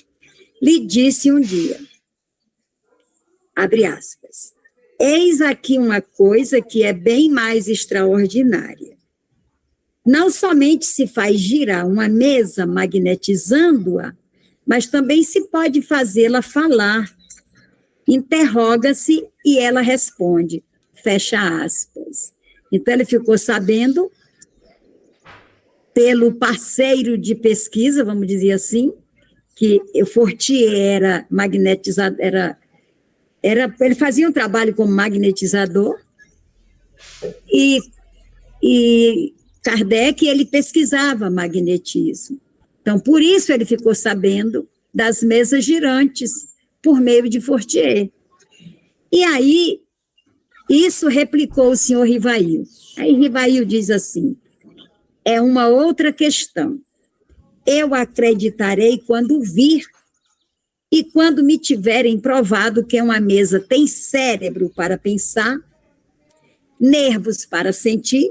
A: lhe disse um dia, abre aspas, eis aqui uma coisa que é bem mais extraordinária. Não somente se faz girar uma mesa magnetizando-a, mas também se pode fazê-la falar. Interroga-se e ela responde, fecha aspas. Então, ele ficou sabendo, pelo parceiro de pesquisa, vamos dizer assim, que o Fortier era magnetizador, ele fazia um trabalho como magnetizador, e Kardec, ele pesquisava magnetismo. Então, por isso ele ficou sabendo das mesas girantes, por meio de Fortier. E aí, isso replicou o senhor Rivail. Aí Rivail diz assim, é uma outra questão. Eu acreditarei quando vir e quando me tiverem provado que uma mesa tem cérebro para pensar, nervos para sentir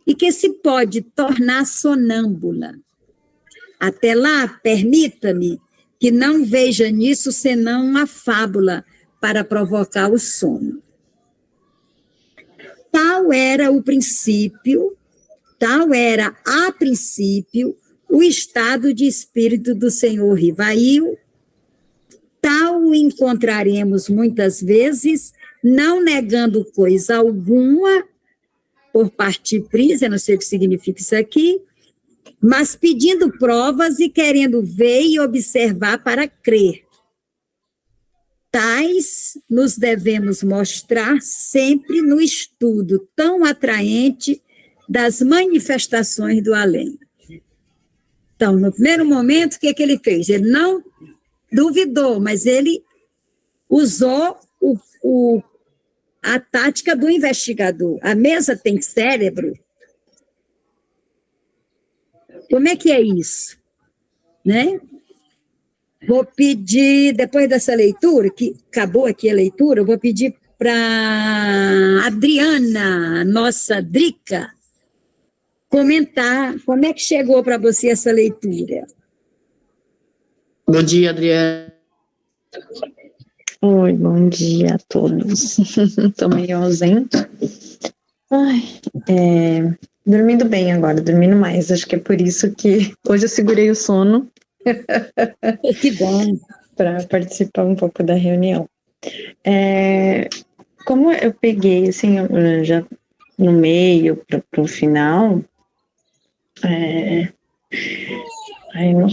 A: e que se pode tornar sonâmbula. Até lá, permita-me que não veja nisso senão uma fábula para provocar o sono. Tal era a princípio, o estado de espírito do senhor Rivail, tal o encontraremos muitas vezes, não negando coisa alguma, por partir prisa, não sei o que significa isso aqui, mas pedindo provas e querendo ver e observar para crer. Tais nos devemos mostrar sempre no estudo tão atraente das manifestações do além. Então, no primeiro momento, o que ele fez? Ele não duvidou, mas ele usou a tática do investigador. A mesa tem cérebro? Como é que é isso? Né? Vou pedir, depois dessa leitura, que acabou aqui a leitura, eu vou pedir para Adriana, nossa Drica, comentar como é que chegou para você essa leitura.
B: Bom dia, Adriana.
F: Oi, bom dia a todos. Estou meio ausente. Dormindo bem agora, dormindo mais. Acho que é por isso que hoje eu segurei o sono.
A: Que bom.
F: Para participar um pouco da reunião. Como eu peguei, assim, já no meio para o final, não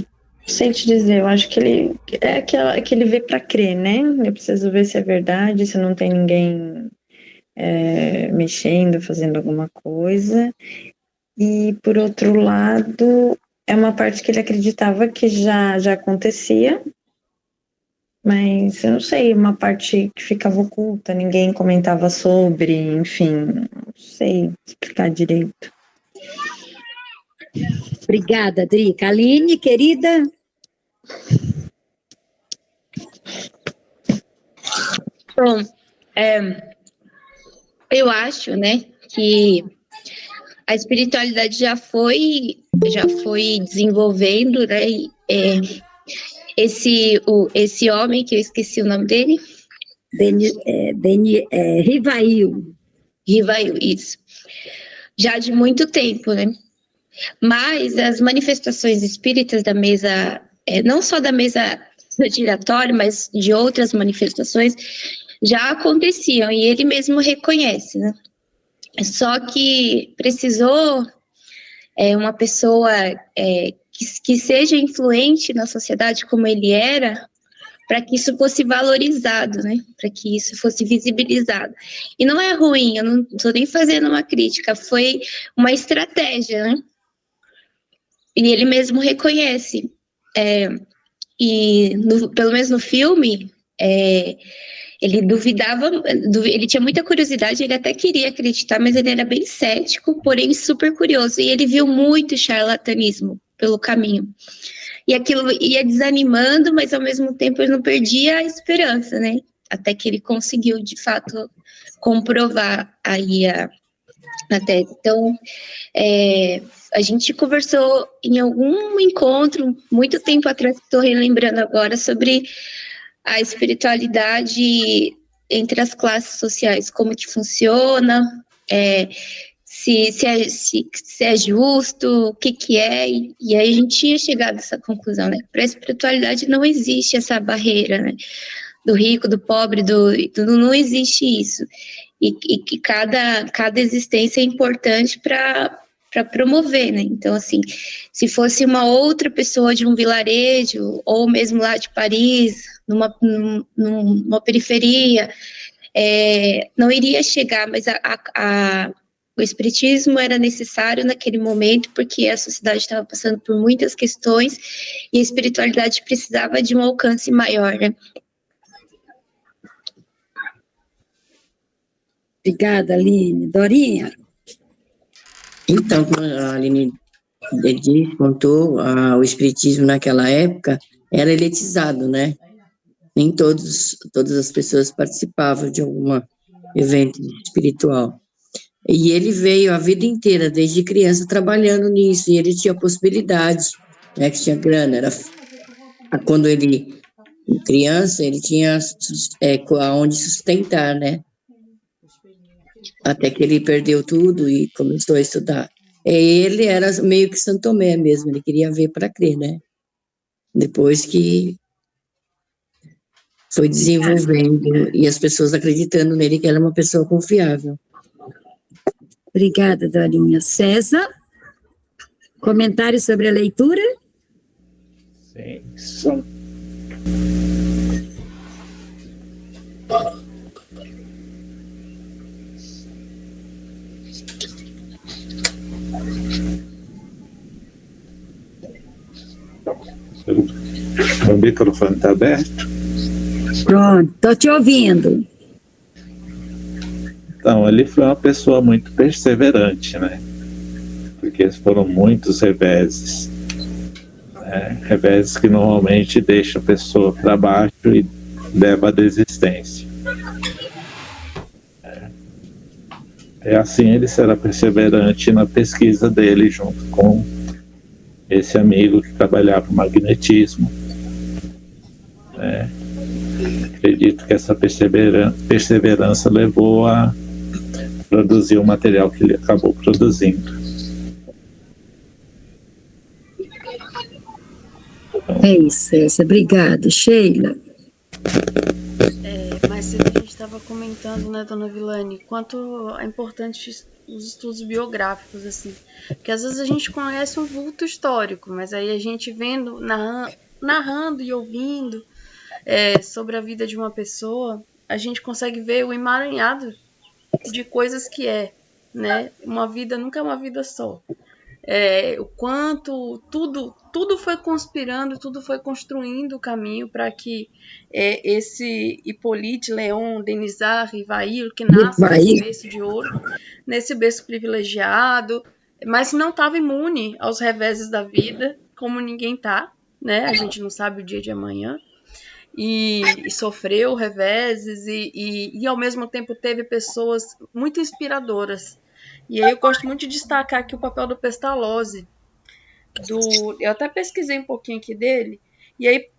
F: sei te dizer, eu acho que ele é aquele vê para crer, né? Eu preciso ver se é verdade, se não tem ninguém mexendo, fazendo alguma coisa. E, por outro lado, é uma parte que ele acreditava que já acontecia, mas eu não sei, uma parte que ficava oculta, ninguém comentava sobre, enfim, não sei explicar direito.
A: Obrigada, Drica. Aline, querida?
E: Bom, eu acho, né, que a espiritualidade já foi desenvolvendo, né, esse homem, que eu esqueci o nome dele.
A: Rivail.
E: Rivail, isso. Já de muito tempo, né? Mas as manifestações espíritas da mesa, não só da mesa giratória, mas de outras manifestações, já aconteciam, e ele mesmo reconhece, né? Só que precisou uma pessoa que seja influente na sociedade como ele era, para que isso fosse valorizado, né? Para que isso fosse visibilizado. E não é ruim, eu não estou nem fazendo uma crítica, foi uma estratégia, né? E ele mesmo reconhece. Pelo menos no filme, ele duvidava, ele tinha muita curiosidade, ele até queria acreditar, mas ele era bem cético, porém super curioso. E ele viu muito charlatanismo pelo caminho. E aquilo ia desanimando, mas ao mesmo tempo ele não perdia a esperança, né? Até que ele conseguiu, de fato, comprovar aí a tese. Então, a gente conversou em algum encontro, muito tempo atrás, estou relembrando agora, sobre a espiritualidade entre as classes sociais, como que funciona, se é justo, o que é, e aí a gente tinha chegado a essa conclusão, né? Para a espiritualidade não existe essa barreira, né? Do rico, do pobre, não existe isso. E que cada existência é importante para promover, né? Então, assim, se fosse uma outra pessoa de um vilarejo, ou mesmo lá de Paris, numa periferia, não iria chegar, mas o espiritismo era necessário naquele momento, porque a sociedade estava passando por muitas questões, e a espiritualidade precisava de um alcance maior, né?
A: Obrigada, Aline. Dorinha?
B: Então, como a Aline contou, o espiritismo naquela época era elitizado, né? Nem todas as pessoas participavam de algum evento espiritual. E ele veio a vida inteira, desde criança, trabalhando nisso, e ele tinha possibilidade, né, que tinha grana. Quando ele, criança, ele tinha aonde sustentar, né? Até que ele perdeu tudo e começou a estudar. Ele era meio que Santo Tomé mesmo, ele queria ver para crer, né? Depois que foi desenvolvendo e as pessoas acreditando nele que era uma pessoa confiável.
A: Obrigada, Dorinha. César, comentário sobre a leitura?
C: Sim, o microfone está aberto?
A: Pronto, estou te ouvindo.
C: Então, ele foi uma pessoa muito perseverante, né? Porque foram muitos reveses. Né? Reveses que normalmente deixam a pessoa para baixo e leva à desistência. Assim ele será perseverante na pesquisa dele, junto com esse amigo que trabalhava o magnetismo. Acredito que essa perseverança levou a produzir o material que ele acabou produzindo.
A: É isso, César. Obrigada. Sheila?
D: Mas a gente estava comentando, né, dona Vilane, quanto é importante os estudos biográficos, assim. Porque às vezes a gente conhece um vulto histórico, mas aí a gente vendo, narrando e ouvindo sobre a vida de uma pessoa, a gente consegue ver o emaranhado de coisas que né? Uma vida nunca é uma vida só. O quanto tudo foi conspirando, tudo foi construindo o caminho para que esse Hippolyte Léon Denisard Rivail, que nasce nesse berço de ouro, nesse berço privilegiado, mas não estava imune aos reveses da vida, como ninguém tá, né? A gente não sabe o dia de amanhã. E sofreu reveses e ao mesmo tempo teve pessoas muito inspiradoras. E aí eu gosto muito de destacar aqui o papel do Pestalozzi. Eu até pesquisei um pouquinho aqui dele, e aí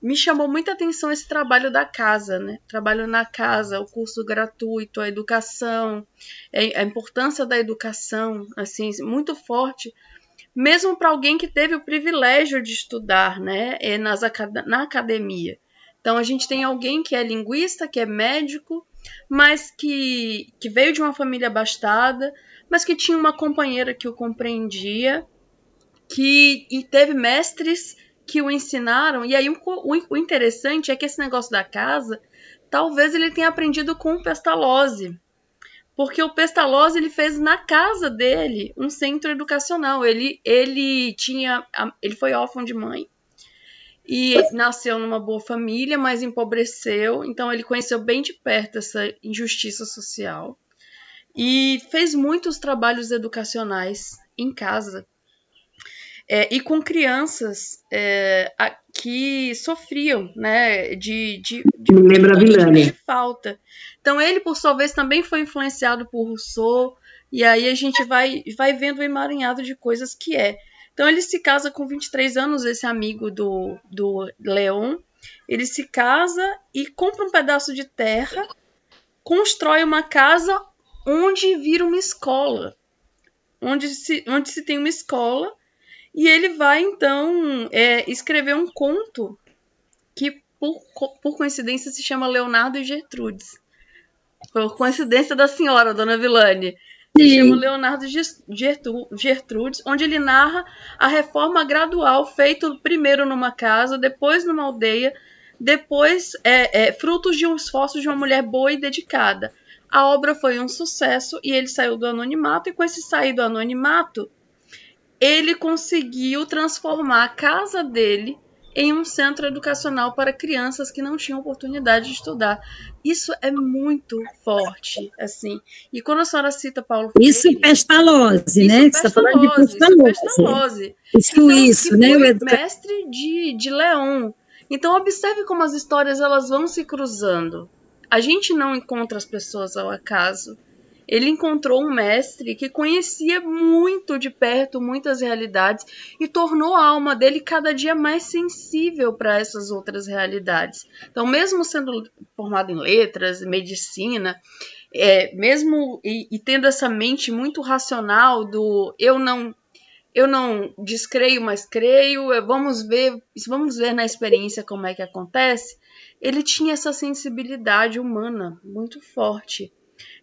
D: me chamou muita atenção esse trabalho da casa, né? Trabalho na casa, o curso gratuito, a educação, a importância da educação, assim, muito forte, mesmo para alguém que teve o privilégio de estudar, né, na academia. Então, a gente tem alguém que é linguista, que é médico, mas que veio de uma família abastada, mas que tinha uma companheira que o compreendia e teve mestres que o ensinaram. E aí o interessante é que esse negócio da casa, talvez ele tenha aprendido com o Pestalozzi, porque o Pestalozzi ele fez na casa dele um centro educacional. Ele foi órfão de mãe e nasceu numa boa família, mas empobreceu. Então ele conheceu bem de perto essa injustiça social e fez muitos trabalhos educacionais em casa. E com crianças que sofriam, né, de
B: Me lembra a Villani.
D: falta. Então ele, por sua vez, também foi influenciado por Rousseau, e aí a gente vai vendo o emaranhado de coisas que é. Então ele se casa com 23 anos, esse amigo do Leon, ele se casa e compra um pedaço de terra, constrói uma casa onde vira uma escola, onde se tem uma escola. E ele vai, então, escrever um conto que, por coincidência, se chama Leonardo e Gertrudes. Por coincidência da senhora, dona Villani. Se chama Leonardo e Gertrudes, onde ele narra a reforma gradual feita primeiro numa casa, depois numa aldeia, depois frutos de um esforço de uma mulher boa e dedicada. A obra foi um sucesso e ele saiu do anonimato, e com esse sair do anonimato, ele conseguiu transformar a casa dele em um centro educacional para crianças que não tinham oportunidade de estudar. Isso é muito forte, assim. E quando a senhora cita Paulo Freire...
A: Isso é Pestalozzi, né? Você está falando de
D: Pestalozzi.
A: Isso, né?
D: Foi mestre de Leon. Então, observe como as histórias elas vão se cruzando. A gente não encontra as pessoas ao acaso. Ele encontrou um mestre que conhecia muito de perto muitas realidades e tornou a alma dele cada dia mais sensível para essas outras realidades. Então, mesmo sendo formado em letras, medicina, mesmo e tendo essa mente muito racional do eu não descreio, mas creio, vamos ver na experiência como é que acontece, ele tinha essa sensibilidade humana muito forte.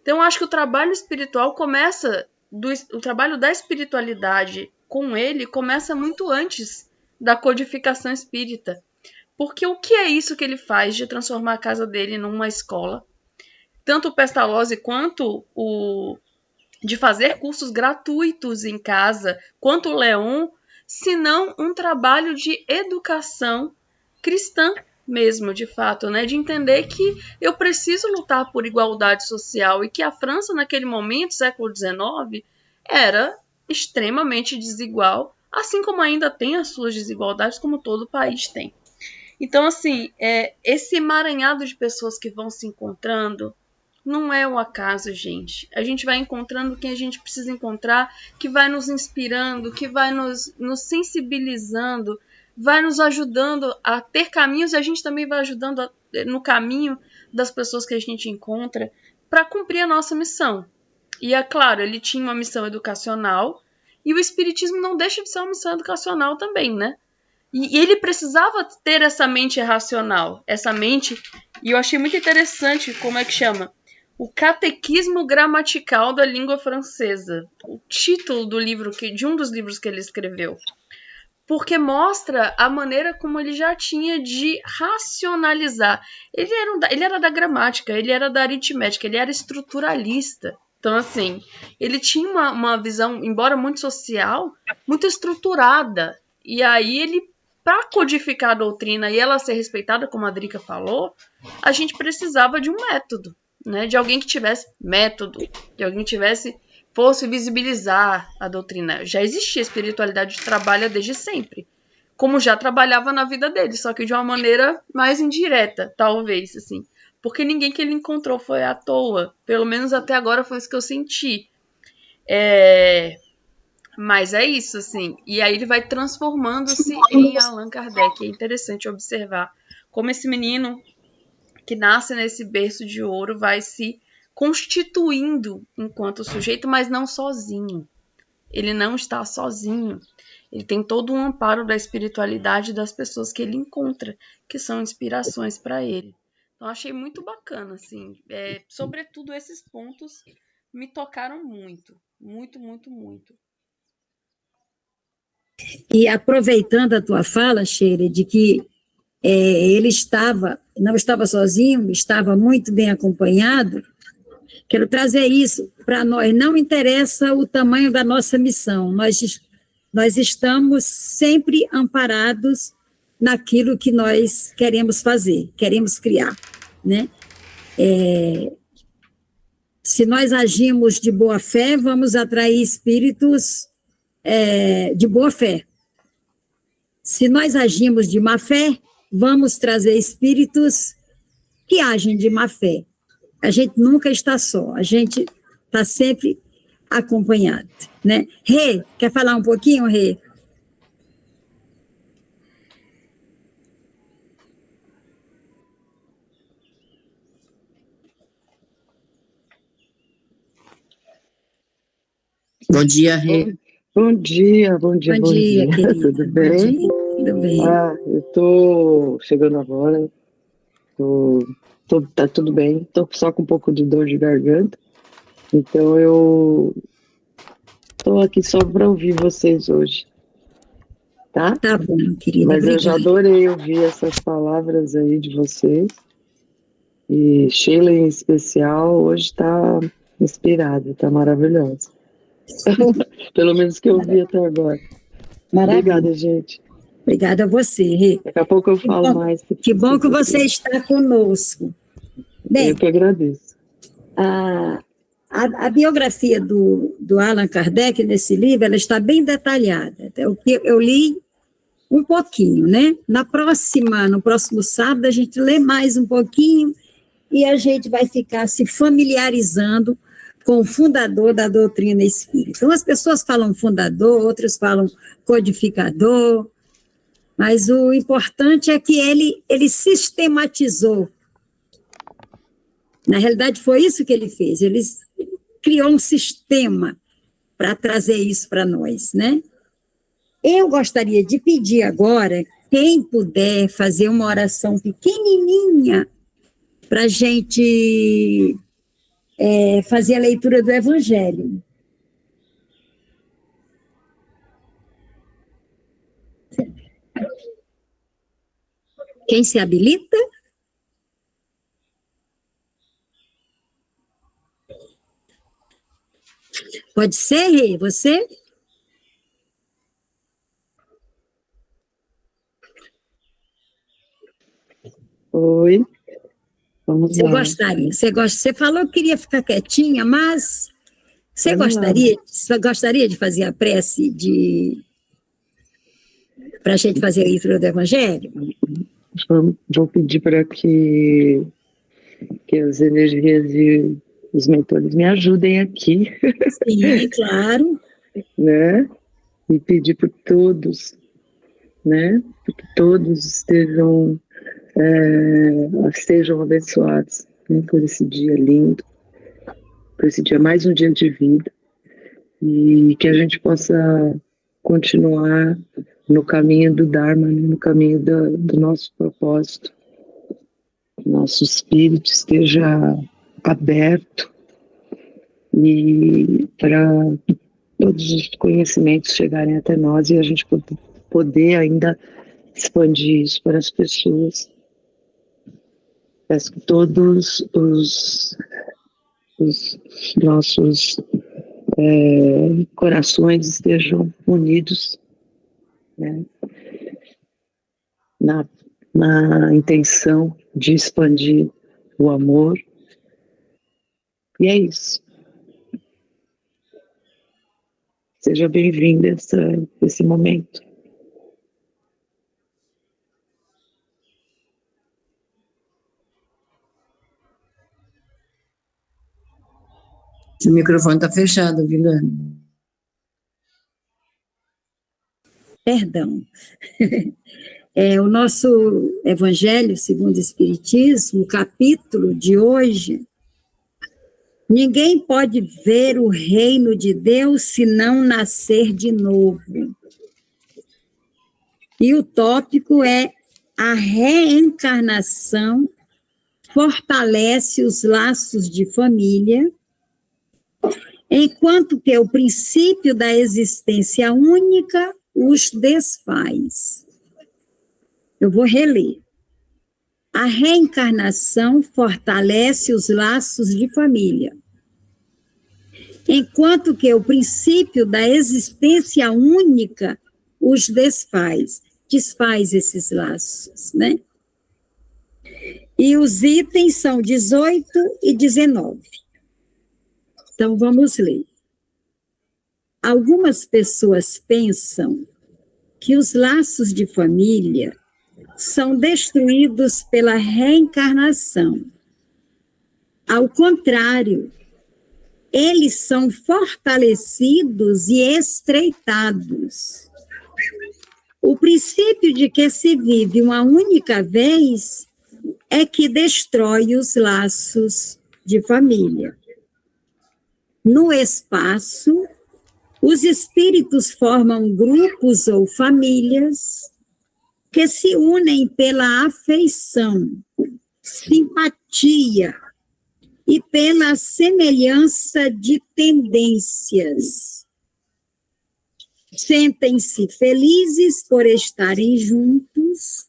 D: Então, eu acho que o trabalho espiritual o trabalho da espiritualidade com ele começa muito antes da codificação espírita. Porque o que é isso que ele faz de transformar a casa dele numa escola? Tanto o Pestalozzi quanto de fazer cursos gratuitos em casa, quanto o Leon, se não um trabalho de educação cristã mesmo, de fato, né? De entender que eu preciso lutar por igualdade social e que a França, naquele momento, século XIX, era extremamente desigual, assim como ainda tem as suas desigualdades, como todo país tem. Então, assim, esse emaranhado de pessoas que vão se encontrando não é um acaso, gente. A gente vai encontrando quem a gente precisa encontrar, que vai nos inspirando, que vai nos sensibilizando, vai nos ajudando a ter caminhos, e a gente também vai ajudando no caminho das pessoas que a gente encontra para cumprir a nossa missão. E é claro, ele tinha uma missão educacional, e o espiritismo não deixa de ser uma missão educacional também, né? E ele precisava ter essa mente racional, essa mente, e eu achei muito interessante, como é que chama? O Catequismo Gramatical da Língua Francesa, o título do livro, de um dos livros que ele escreveu. Porque mostra a maneira como ele já tinha de racionalizar. Ele era da gramática, ele era da aritmética, ele era estruturalista. Então, assim, ele tinha uma visão, embora muito social, muito estruturada. E aí ele, para codificar a doutrina e ela ser respeitada, como a Drica falou, a gente precisava de um método, né? De alguém que tivesse método, de alguém que fosse visibilizar a doutrina. Já existia espiritualidade de trabalho desde sempre, como já trabalhava na vida dele, só que de uma maneira mais indireta, talvez, assim. Porque ninguém que ele encontrou foi à toa. Pelo menos até agora foi isso que eu senti. Mas é isso, assim. E aí ele vai transformando-se em Allan Kardec. É interessante observar como esse menino que nasce nesse berço de ouro vai se constituindo enquanto sujeito, mas não sozinho. Ele não está sozinho. Ele tem todo um amparo da espiritualidade das pessoas que ele encontra, que são inspirações para ele. Então, achei muito bacana, assim. Sobretudo, esses pontos me tocaram muito. Muito, muito, muito.
A: E aproveitando a tua fala, Sheila, de que ele não estava sozinho, estava muito bem acompanhado, quero trazer isso para nós. Não interessa o tamanho da nossa missão, nós estamos sempre amparados naquilo que nós queremos fazer, queremos criar, né? Se nós agimos de boa fé, vamos atrair espíritos de boa fé. Se nós agimos de má fé, vamos trazer espíritos que agem de má fé. A gente nunca está só, a gente está sempre acompanhado, né? Rê, quer falar um pouquinho, Rê?
B: Bom dia, Rê.
G: Bom dia.
A: Bom dia, querida.
G: Tudo bem?
A: Bom dia. Tudo bem.
G: Eu tô chegando agora. Tá tudo bem. Tô só com um pouco de dor de garganta. Então eu tô aqui só para ouvir vocês hoje. Tá?
A: Tá bom, querida.
G: Mas
A: obrigada.
G: eu já adorei ouvir essas palavras aí de vocês. E Sheila, em especial, hoje está inspirada, está maravilhosa. Pelo menos que eu vi até agora.
A: Maravilha.
G: Obrigada, gente.
A: Obrigada a você, Rê.
G: Daqui a pouco eu falo mais.
A: Que bom que você está conosco. Bem,
G: Eu que agradeço.
A: a biografia do Allan Kardec, nesse livro, ela está bem detalhada. Eu li um pouquinho, né? No próximo sábado, a gente lê mais um pouquinho e a gente vai ficar se familiarizando com o fundador da doutrina espírita. Então, as pessoas falam fundador, outras falam codificador, mas o importante é que ele sistematizou. Na realidade, foi isso que ele fez. Ele criou um sistema para trazer isso para nós, né? Eu gostaria de pedir agora, quem puder fazer uma oração pequenininha para a gente fazer a leitura do Evangelho. Quem se habilita? Pode ser, Rê? Você?
G: Oi. Vamos
A: Você
G: lá.
A: gostaria? Você falou que queria ficar quietinha, mas você gostaria de fazer a prece para a gente fazer a leitura do Evangelho?
G: Vou pedir para que as energias e os mentores me ajudem aqui.
A: Sim, claro.
G: Né? E pedir por todos, né? Para que todos estejam abençoados, né? Por esse dia lindo, por esse dia, mais um dia de vida, e que a gente possa continuar no caminho do Dharma, né? No caminho do nosso propósito, que nosso espírito esteja aberto e para todos os conhecimentos chegarem até nós e a gente poder ainda expandir isso para as pessoas. Peço que todos os nossos corações estejam unidos, né, na intenção de expandir o amor. E é isso. Seja bem-vinda a esse momento.
B: O microfone está fechado, Vilane.
A: Perdão. O nosso Evangelho segundo o Espiritismo, o capítulo de hoje, ninguém pode ver o reino de Deus se não nascer de novo. E o tópico é: a reencarnação fortalece os laços de família, enquanto que o princípio da existência única os desfaz. Eu vou reler. A reencarnação fortalece os laços de família, enquanto que o princípio da existência única os desfaz esses laços, né? E os itens são 18 e 19. Então, vamos ler. Algumas pessoas pensam que os laços de família são destruídos pela reencarnação. Ao contrário, eles são fortalecidos e estreitados. O princípio de que se vive uma única vez é que destrói os laços de família. No espaço, os espíritos formam grupos ou famílias que se unem pela afeição, simpatia e pela semelhança de tendências. Sentem-se felizes por estarem juntos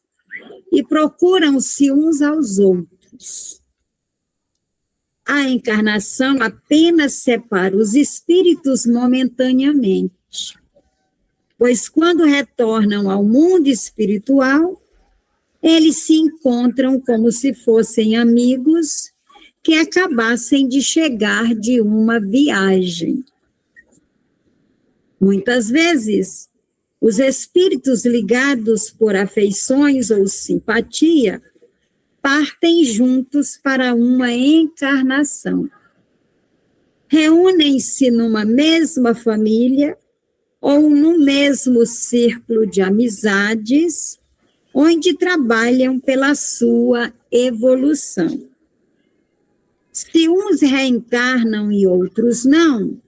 A: e procuram-se uns aos outros. A encarnação apenas separa os espíritos momentaneamente, pois quando retornam ao mundo espiritual, eles se encontram como se fossem amigos que acabassem de chegar de uma viagem. Muitas vezes, os espíritos ligados por afeições ou simpatia partem juntos para uma encarnação. Reúnem-se numa mesma família ou no mesmo círculo de amizades, onde trabalham pela sua evolução. Se uns reencarnam e outros não,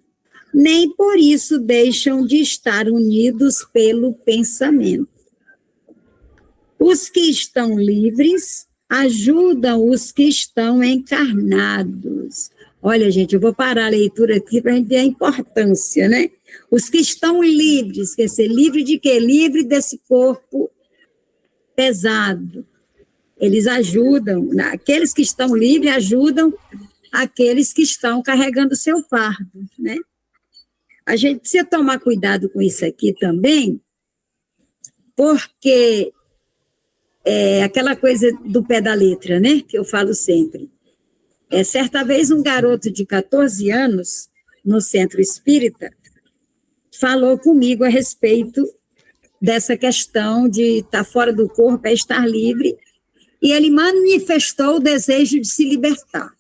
A: nem por isso deixam de estar unidos pelo pensamento. Os que estão livres ajudam os que estão encarnados. Olha, gente, eu vou parar a leitura aqui para a gente ver a importância, né? Os que estão livres, quer dizer, livre de quê? Livre desse corpo pesado. Eles ajudam, aqueles que estão livres ajudam aqueles que estão carregando o seu fardo, né? A gente precisa tomar cuidado com isso aqui também, porque aquela coisa do pé da letra, né, que eu falo sempre. Certa vez um garoto de 14 anos, no centro espírita, falou comigo a respeito dessa questão de estar fora do corpo, estar livre, e ele manifestou o desejo de se libertar.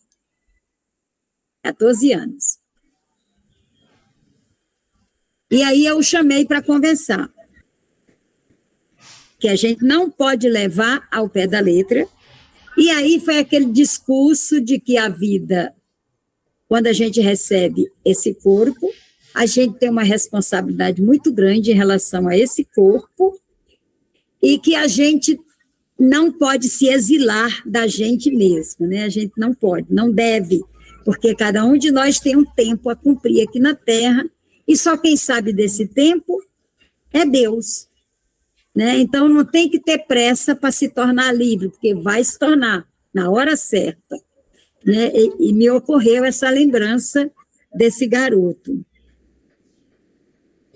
A: 14 anos. E aí eu o chamei para conversar, que a gente não pode levar ao pé da letra, e aí foi aquele discurso de que a vida, quando a gente recebe esse corpo, a gente tem uma responsabilidade muito grande em relação a esse corpo, e que a gente não pode se exilar da gente mesmo, né? A gente não pode, não deve, porque cada um de nós tem um tempo a cumprir aqui na Terra, e só quem sabe desse tempo é Deus, né? Então, não tem que ter pressa para se tornar livre, porque vai se tornar na hora certa, né? E me ocorreu essa lembrança desse garoto.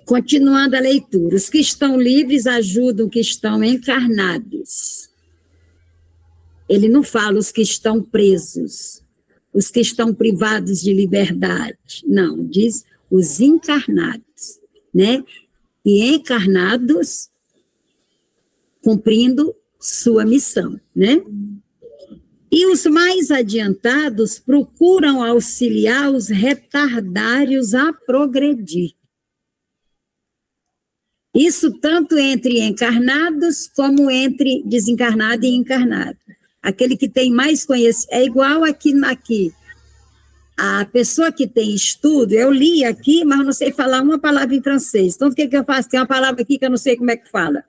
A: Continuando a leitura, os que estão livres ajudam os que estão encarnados. Ele não fala os que estão presos, os que estão privados de liberdade, não, diz os encarnados, né? E encarnados cumprindo sua missão, né? E os mais adiantados procuram auxiliar os retardários a progredir. Isso tanto entre encarnados como entre desencarnado e encarnado. Aquele que tem mais conhecimento, é igual aqui. A pessoa que tem estudo, eu li aqui, mas não sei falar uma palavra em francês. Então, o que eu faço? Tem uma palavra aqui que eu não sei como é que fala.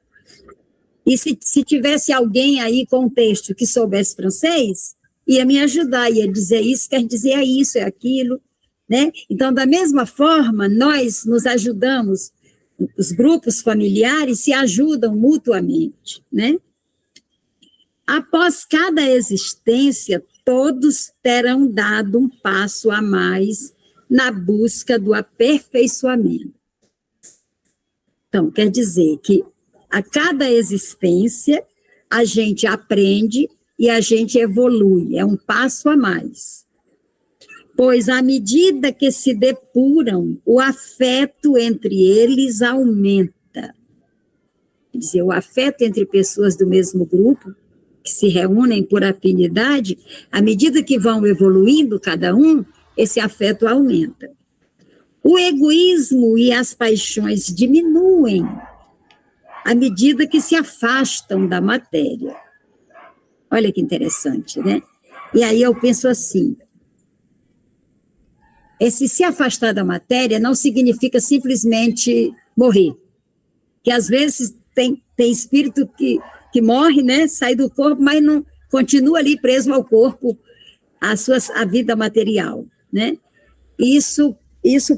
A: E se tivesse alguém aí com um texto que soubesse francês, ia me ajudar, ia dizer isso, quer dizer isso, é aquilo, né? Então, da mesma forma, nós nos ajudamos os grupos familiares se ajudam mutuamente, né? Após cada existência, todos terão dado um passo a mais na busca do aperfeiçoamento. Então, quer dizer que a cada existência a gente aprende e a gente evolui, é um passo a mais. Pois, à medida que se depuram, o afeto entre eles aumenta. Quer dizer, o afeto entre pessoas do mesmo grupo, que se reúnem por afinidade, à medida que vão evoluindo cada um, esse afeto aumenta. O egoísmo e as paixões diminuem à medida que se afastam da matéria. Olha que interessante, né? E aí eu penso assim, esse se afastar da matéria não significa simplesmente morrer. Que às vezes tem espírito que morre, né? Sai do corpo, mas não continua ali preso ao corpo, a vida material, né? Isso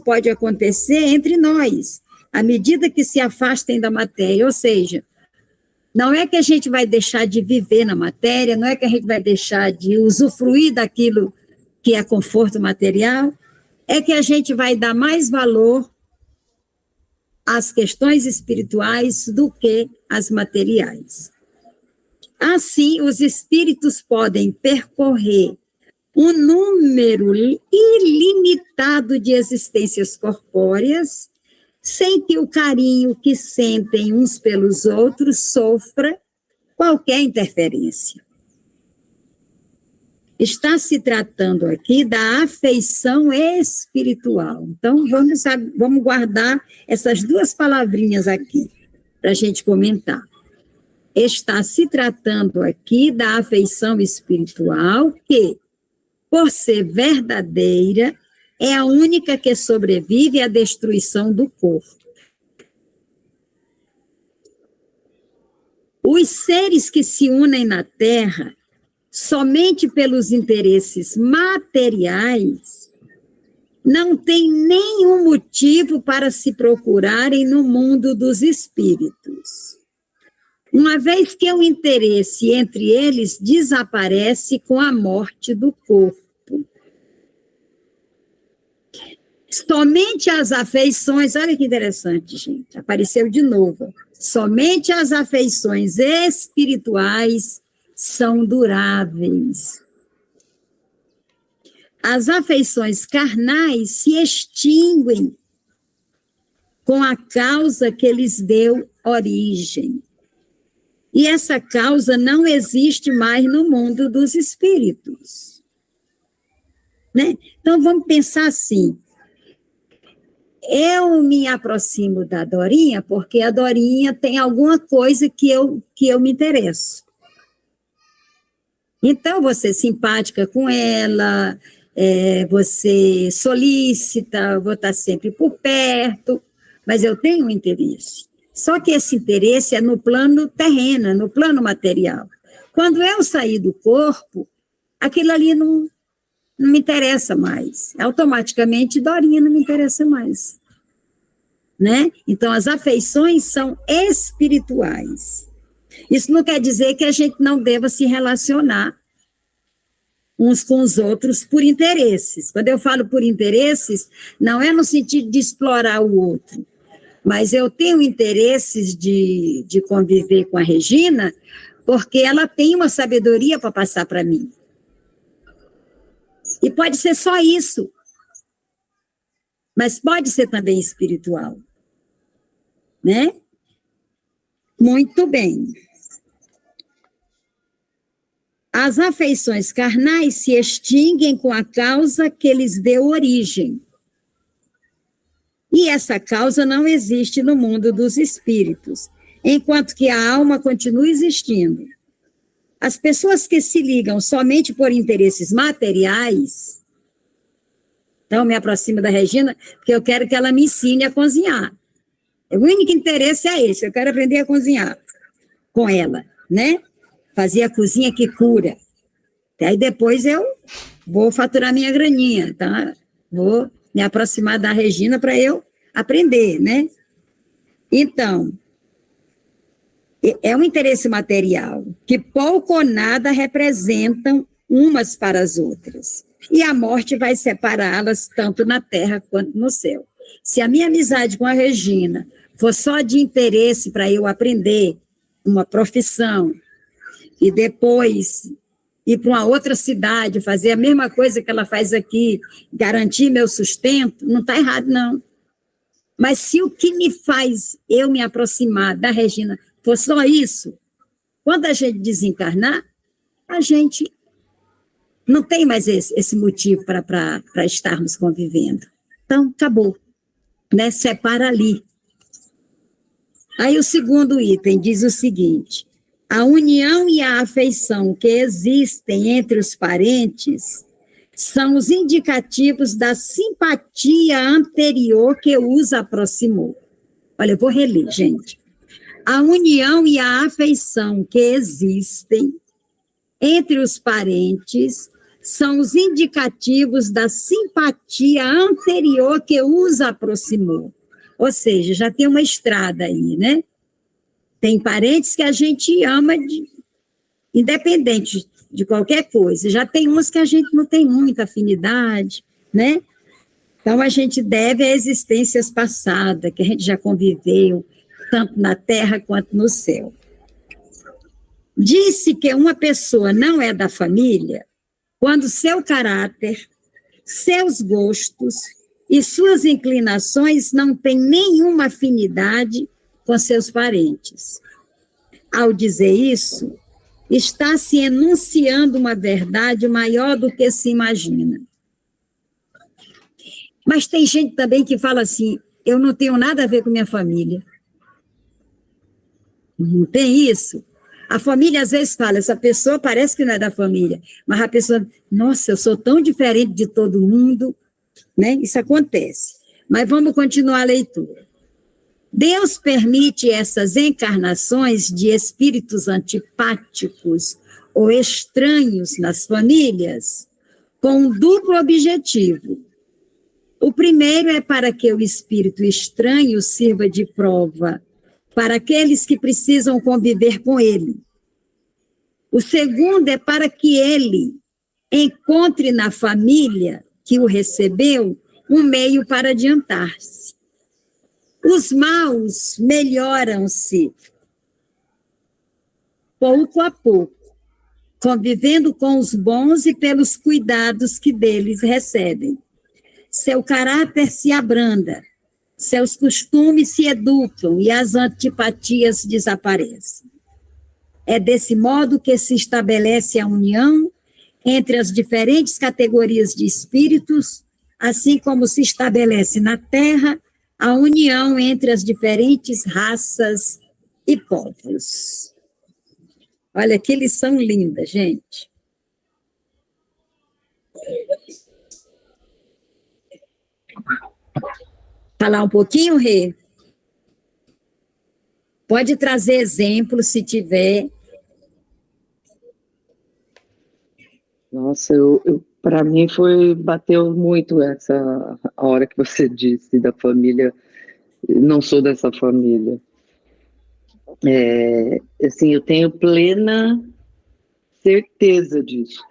A: pode acontecer entre nós, à medida que se afastem da matéria, ou seja, não é que a gente vai deixar de viver na matéria, não é que a gente vai deixar de usufruir daquilo que é conforto material, é que a gente vai dar mais valor às questões espirituais do que às materiais. Assim, os espíritos podem percorrer um número ilimitado de existências corpóreas, sem que o carinho que sentem uns pelos outros sofra qualquer interferência. Está se tratando aqui da afeição espiritual. Então, vamos guardar essas duas palavrinhas aqui, para a gente comentar. Está se tratando aqui da afeição espiritual que, por ser verdadeira, é a única que sobrevive à destruição do corpo. Os seres que se unem na Terra somente pelos interesses materiais não têm nenhum motivo para se procurarem no mundo dos espíritos, uma vez que o interesse entre eles desaparece com a morte do corpo. Somente as afeições, olha que interessante, gente, apareceu de novo. Somente as afeições espirituais são duráveis. As afeições carnais se extinguem com a causa que lhes deu origem. E essa causa não existe mais no mundo dos espíritos. Né? Então, vamos pensar assim. Eu me aproximo da Dorinha porque a Dorinha tem alguma coisa que eu me interesso. Então, você é simpática com ela, você solícita, vou estar sempre por perto, mas eu tenho um interesse. Só que esse interesse é no plano terreno, no plano material. Quando eu sair do corpo, aquilo ali não me interessa mais. Automaticamente, Dorinha não me interessa mais. Né? Então, as afeições são espirituais. Isso não quer dizer que a gente não deva se relacionar uns com os outros por interesses. Quando eu falo por interesses, não é no sentido de explorar o outro, mas eu tenho interesses de conviver com a Regina porque ela tem uma sabedoria para passar para mim. E pode ser só isso, mas pode ser também espiritual. Né? Muito bem. As afeições carnais se extinguem com a causa que lhes deu origem. E essa causa não existe no mundo dos espíritos, enquanto que a alma continua existindo. As pessoas que se ligam somente por interesses materiais, então me aproximo da Regina, porque eu quero que ela me ensine a cozinhar. O único interesse é esse, eu quero aprender a cozinhar com ela, né? Fazer a cozinha que cura. Aí depois eu vou faturar minha graninha, tá? Vou me aproximar da Regina para eu aprender, né? Então, é um interesse material que pouco ou nada representam umas para as outras. E a morte vai separá-las tanto na terra quanto no céu. Se a minha amizade com a Regina for só de interesse para eu aprender uma profissão e depois ir para uma outra cidade, fazer a mesma coisa que ela faz aqui, garantir meu sustento, não está errado, não. Mas se o que me faz eu me aproximar da Regina for só isso, quando a gente desencarnar, a gente não tem mais esse motivo para estarmos convivendo. Então, acabou. Né? Separa ali. Aí o segundo item diz o seguinte: a união e a afeição que existem entre os parentes são os indicativos da simpatia anterior que os aproximou. Olha, eu vou reler, gente. A união e a afeição que existem entre os parentes são os indicativos da simpatia anterior que os aproximou. Ou seja, já tem uma estrada aí, né? Tem parentes que a gente ama independente de qualquer coisa. Já tem uns que a gente não tem muita afinidade, né? Então, a gente deve a existências passadas, que a gente já conviveu, tanto na terra quanto no céu. Disse que uma pessoa não é da família quando seu caráter, seus gostos e suas inclinações não têm nenhuma afinidade com seus parentes. Ao dizer isso, está se enunciando uma verdade maior do que se imagina. Mas tem gente também que fala assim: eu não tenho nada a ver com minha família. Não tem isso? A família às vezes fala, essa pessoa parece que não é da família, mas a pessoa, nossa, eu sou tão diferente de todo mundo, né? Isso acontece. Mas vamos continuar a leitura. Deus permite essas encarnações de espíritos antipáticos ou estranhos nas famílias com um duplo objetivo. O primeiro é para que o espírito estranho sirva de prova para aqueles que precisam conviver com ele. O segundo é para que ele encontre na família que o recebeu um meio para adiantar-se. Os maus melhoram-se pouco a pouco, convivendo com os bons e pelos cuidados que deles recebem. Seu caráter se abranda, seus costumes se educam e as antipatias desaparecem. É desse modo que se estabelece a união entre as diferentes categorias de espíritos, assim como se estabelece na Terra a união entre as diferentes raças e povos. Olha que lição linda, gente. Falar um pouquinho, Rê? Pode trazer exemplo, se tiver.
G: Nossa, para mim bateu muito a hora que você disse da família, não sou dessa família. Assim, eu tenho plena certeza disso.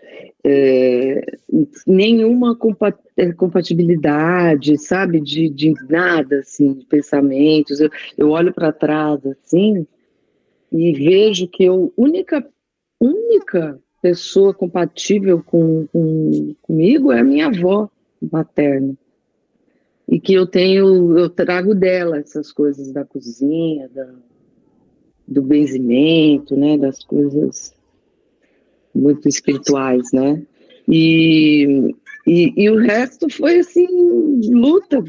G: Nenhuma compatibilidade, sabe, de nada, assim, de pensamentos. Eu olho para trás, assim, e vejo que eu, única pessoa compatível comigo é a minha avó materna. E que eu trago dela essas coisas da cozinha, do benzimento, né, das coisas muito espirituais, né? E o resto foi, assim, luta,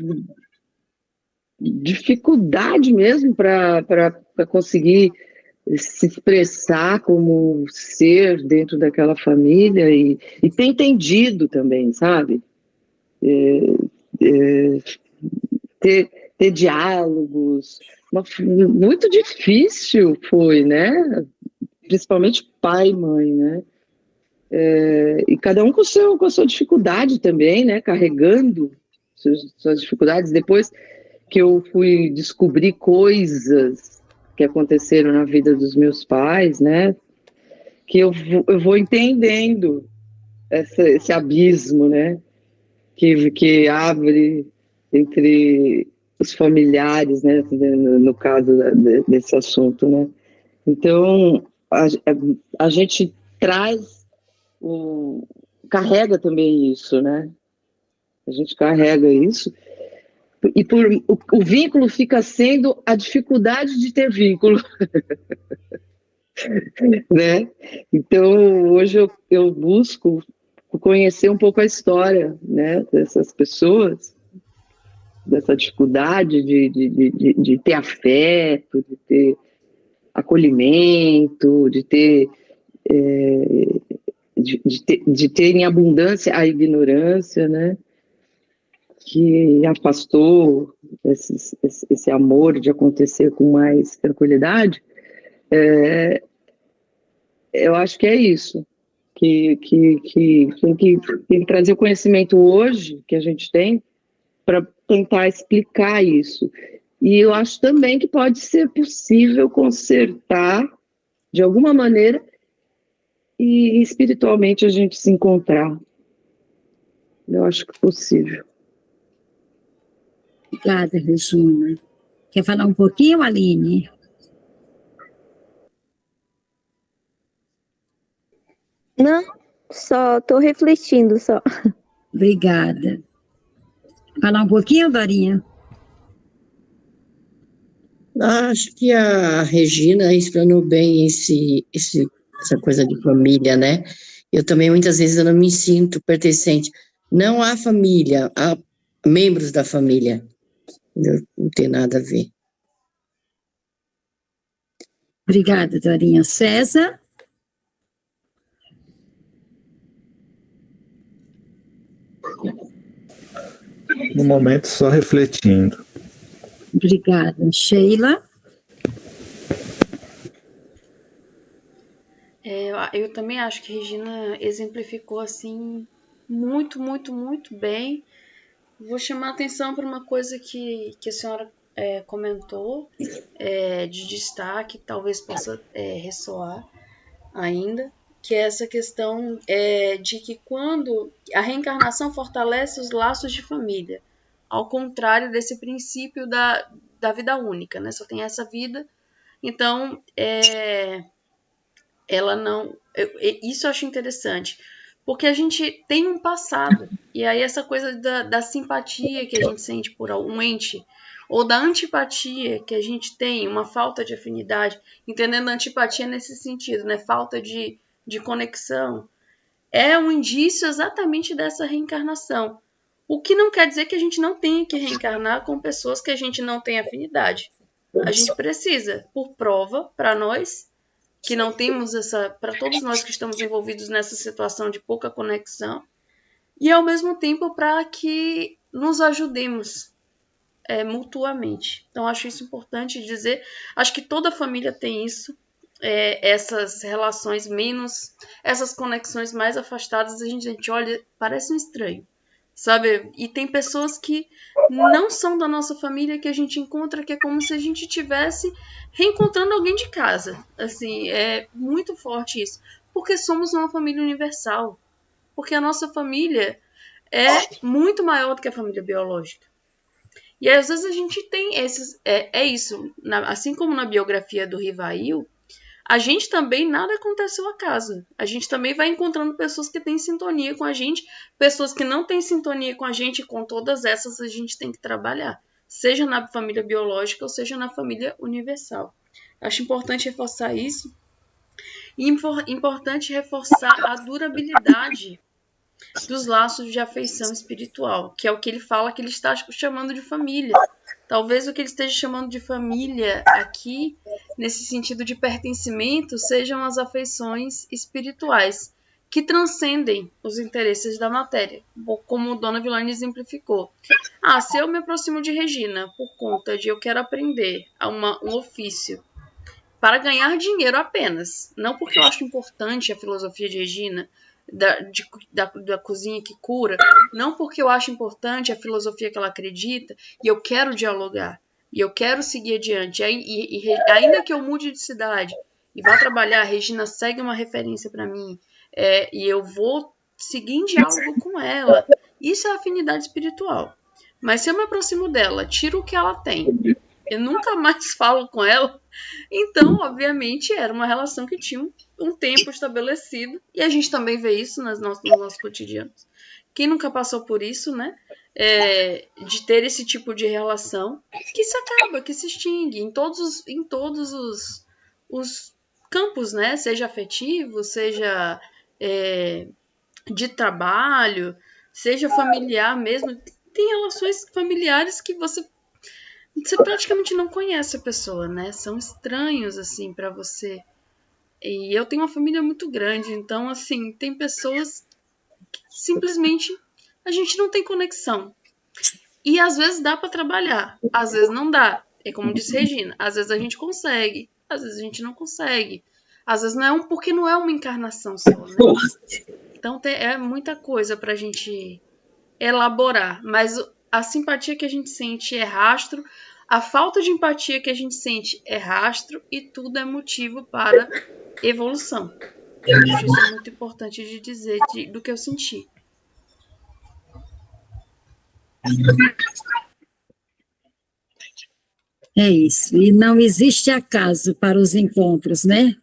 G: dificuldade mesmo para conseguir se expressar como ser dentro daquela família e ter entendido também, sabe? Ter diálogos. Muito difícil foi, né? Principalmente pai e mãe, né? E cada um com a sua dificuldade também, né? Carregando suas dificuldades. Depois que eu fui descobrir coisas que aconteceram na vida dos meus pais, né? Que eu vou entendendo esse abismo, né? Que abre entre os familiares, né? No caso desse assunto, né? Então, a gente carrega também isso, né? A gente carrega isso. E o vínculo fica sendo a dificuldade de ter vínculo, né? Então, hoje eu busco conhecer um pouco a história, né, dessas pessoas, dessa dificuldade de ter afeto, de ter acolhimento, de ter em abundância a ignorância, né? Que afastou esse amor de acontecer com mais tranquilidade. Eu acho que é isso, que tem que trazer o conhecimento hoje que a gente tem para tentar explicar isso. E eu acho também que pode ser possível consertar de alguma maneira e espiritualmente a gente se encontrar. Eu acho que é possível.
A: Obrigada, Regina. Quer falar um pouquinho, Aline?
E: Não, só tô refletindo só.
A: Obrigada. Falar um pouquinho, Dorinha?
B: Acho que a Regina explanou bem essa coisa de família, né? Eu também, muitas vezes, eu não me sinto pertencente. Não à família, a membros da família. Não tem nada a ver.
A: Obrigada, Dorinha. César?
C: No momento, só refletindo.
A: Obrigada. Sheila?
D: Eu também acho que a Regina exemplificou assim muito, muito, muito bem. Vou chamar a atenção para uma coisa que a senhora comentou de destaque, talvez possa ressoar ainda, que é essa questão de que quando a reencarnação fortalece os laços de família, ao contrário desse princípio da vida única, né? Só tem essa vida, então ela não... isso eu acho interessante, porque a gente tem um passado, e aí essa coisa da simpatia que a gente sente por um ente, ou da antipatia que a gente tem, uma falta de afinidade, entendendo a antipatia nesse sentido, né? Falta de conexão, é um indício exatamente dessa reencarnação. O que não quer dizer que a gente não tenha que reencarnar com pessoas que a gente não tem afinidade. A gente precisa, por prova, para nós, que não temos para todos nós que estamos envolvidos nessa situação de pouca conexão, e ao mesmo tempo para que nos ajudemos mutuamente. Então acho isso importante dizer. Acho que toda família tem isso, essas relações menos, essas conexões mais afastadas, a gente olha, parece um estranho, sabe? E tem pessoas que não são da nossa família que a gente encontra, que é como se a gente tivesse reencontrando alguém de casa. Assim, é muito forte isso, porque somos uma família universal, porque a nossa família é muito maior do que a família biológica. E às vezes a gente tem esses... isso, assim como na biografia do Rivail, a gente também, nada aconteceu ao acaso. A gente também vai encontrando pessoas que têm sintonia com a gente, pessoas que não têm sintonia com a gente, e com todas essas a gente tem que trabalhar, seja na família biológica ou seja na família universal. Acho importante reforçar isso, e importante reforçar a durabilidade dos laços de afeição espiritual, que é o que ele fala que ele está chamando de família. Talvez o que ele esteja chamando de família aqui, nesse sentido de pertencimento, sejam as afeições espirituais, que transcendem os interesses da matéria, como Dona Vilane exemplificou. Se eu me aproximo de Regina por conta de eu quero aprender um ofício para ganhar dinheiro apenas, não porque eu acho importante a filosofia de Regina, da cozinha que cura, não porque eu acho importante a filosofia que ela acredita e eu quero dialogar, e eu quero seguir adiante, ainda que eu mude de cidade e vá trabalhar, a Regina segue uma referência para mim, e eu vou seguir em diálogo com ela, isso é afinidade espiritual. Mas se eu me aproximo dela, tiro o que ela tem, eu nunca mais falo com ela, então, obviamente, era uma relação que tinha um tempo estabelecido, e a gente também vê isso nos nossos cotidianos. Quem nunca passou por isso, né? De ter esse tipo de relação que se acaba, que se extingue em todos os campos, né? Seja afetivo, seja de trabalho, seja familiar mesmo. Tem relações familiares que você praticamente não conhece a pessoa, né? São estranhos, assim, para você. E eu tenho uma família muito grande, então, assim, tem pessoas que simplesmente a gente não tem conexão. E às vezes dá para trabalhar, às vezes não dá. É como disse Regina, às vezes a gente consegue, às vezes a gente não consegue. Às vezes porque não é uma encarnação só, né? Então é muita coisa pra gente elaborar, mas a simpatia que a gente sente é rastro, a falta de empatia que a gente sente é rastro, e tudo é motivo para evolução. Eu acho isso muito importante de dizer do que eu senti.
A: É isso. E não existe acaso para os encontros, né?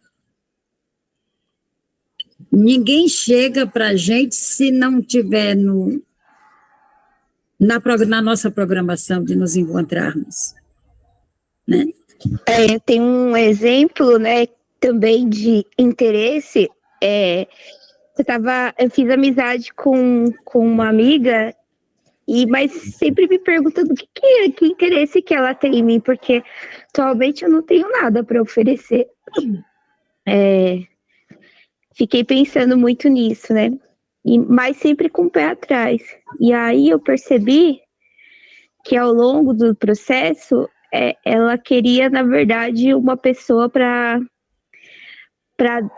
A: Ninguém chega para a gente se não tiver na nossa programação de nos encontrarmos, né?
E: Tem um exemplo, né, também de interesse. Eu fiz amizade com uma amiga, mas sempre me perguntando que interesse que ela tem em mim, porque atualmente eu não tenho nada para oferecer. Fiquei pensando muito nisso, né? Mas sempre com o pé atrás. E aí eu percebi que ao longo do processo, ela queria, na verdade, uma pessoa para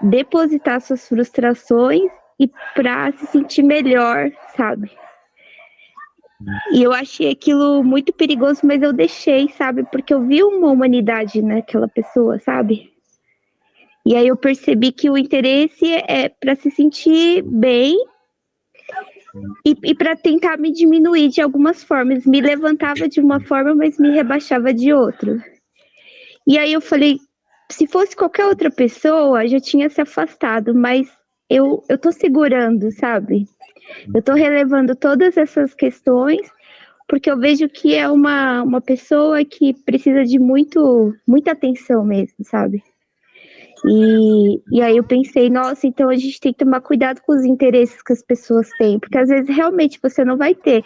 E: depositar suas frustrações e para se sentir melhor, sabe? E eu achei aquilo muito perigoso, mas eu deixei, sabe? Porque eu vi uma humanidade naquela pessoa, sabe? E aí eu percebi que o interesse é para se sentir bem e para tentar me diminuir de algumas formas. Me levantava de uma forma, mas me rebaixava de outra. E aí eu falei, se fosse qualquer outra pessoa, já tinha se afastado, mas eu tô segurando, sabe? Eu tô relevando todas essas questões, porque eu vejo que é uma pessoa que precisa de muita atenção mesmo, sabe? E aí eu pensei, nossa, então a gente tem que tomar cuidado com os interesses que as pessoas têm, porque às vezes realmente você não vai ter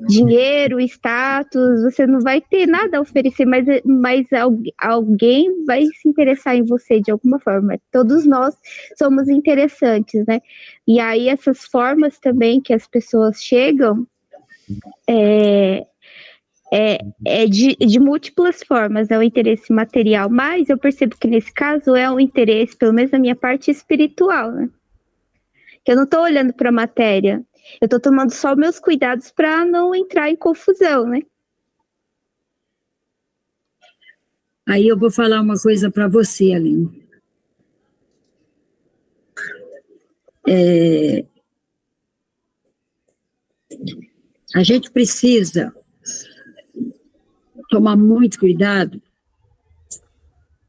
E: dinheiro, status, você não vai ter nada a oferecer, mas alguém vai se interessar em você de alguma forma. Todos nós somos interessantes, né? E aí essas formas também que as pessoas chegam de múltiplas formas, é o interesse material, mas eu percebo que nesse caso é um interesse, pelo menos da minha parte, espiritual, né? Que eu não estou olhando para a matéria, eu estou tomando só meus cuidados para não entrar em confusão, né?
A: Aí eu vou falar uma coisa para você, Aline. A gente precisa tomar muito cuidado,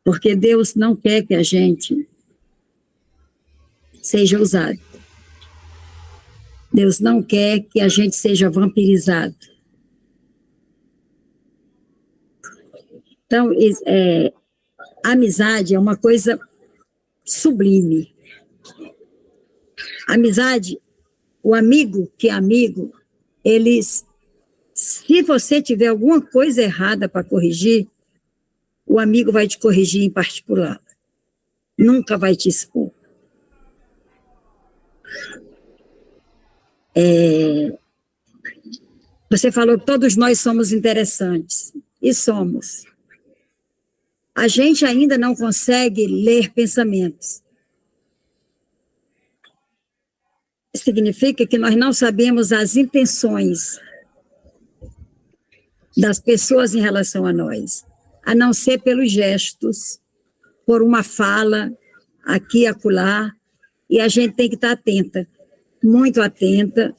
A: porque Deus não quer que a gente seja usado. Deus não quer que a gente seja vampirizado. Então, amizade é uma coisa sublime. Amizade, o amigo que é amigo, se você tiver alguma coisa errada para corrigir, o amigo vai te corrigir em particular. Nunca vai te expor. Você falou que todos nós somos interessantes. E somos. A gente ainda não consegue ler pensamentos. significa que nós não sabemos as intenções das pessoas em relação a nós, a não ser pelos gestos, por uma fala, aqui e acolá, e a gente tem que estar atenta, muito atenta,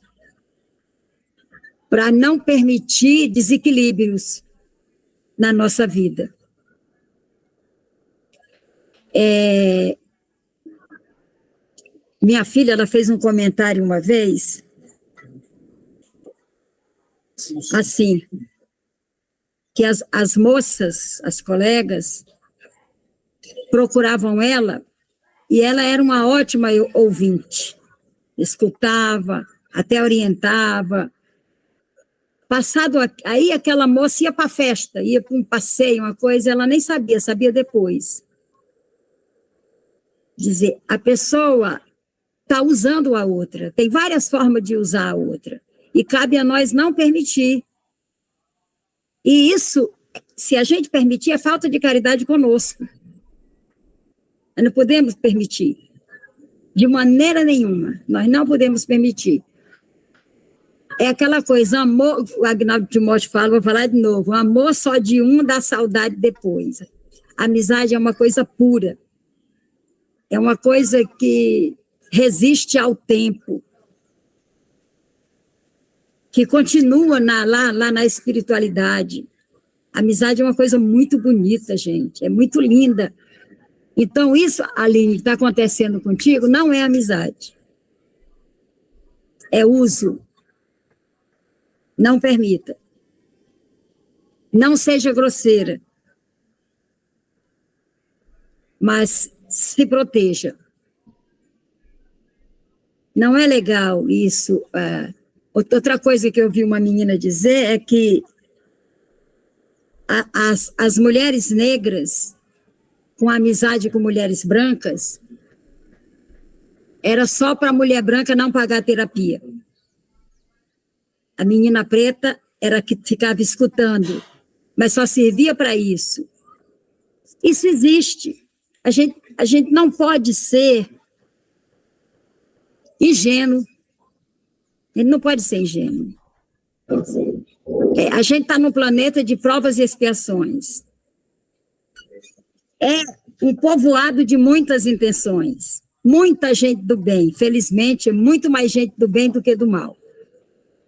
A: para não permitir desequilíbrios na nossa vida. Minha filha, ela fez um comentário uma vez, assim, que as moças, as colegas, procuravam ela, e ela era uma ótima ouvinte, escutava, até orientava. Passado aí, aquela moça ia para a festa, ia para um passeio, uma coisa, ela nem sabia, sabia depois. Dizer, a pessoa está usando a outra, tem várias formas de usar a outra, e cabe a nós não permitir. E isso, se a gente permitir, é falta de caridade conosco. Nós não podemos permitir, de maneira nenhuma, nós não podemos permitir. É aquela coisa, amor, o Agnaldo Timóteo fala, vou falar de novo, amor só de um dá saudade depois. A amizade é uma coisa pura, é uma coisa que resiste ao tempo, que continua lá na espiritualidade. A amizade é uma coisa muito bonita, gente, é muito linda. Então, isso, Aline, que está acontecendo contigo, não é amizade. É uso. Não permita. Não seja grosseira. Mas se proteja. Não é legal isso. Outra coisa que eu vi uma menina dizer é que as mulheres negras, com amizade com mulheres brancas, era só para a mulher branca não pagar terapia. A menina preta era que ficava escutando, mas só servia para isso. Isso existe. A gente não pode ser ingênuo. Ele não pode ser ingênuo. A gente está num planeta de provas e expiações. É um povoado de muitas intenções. Muita gente do bem. Felizmente, é muito mais gente do bem do que do mal.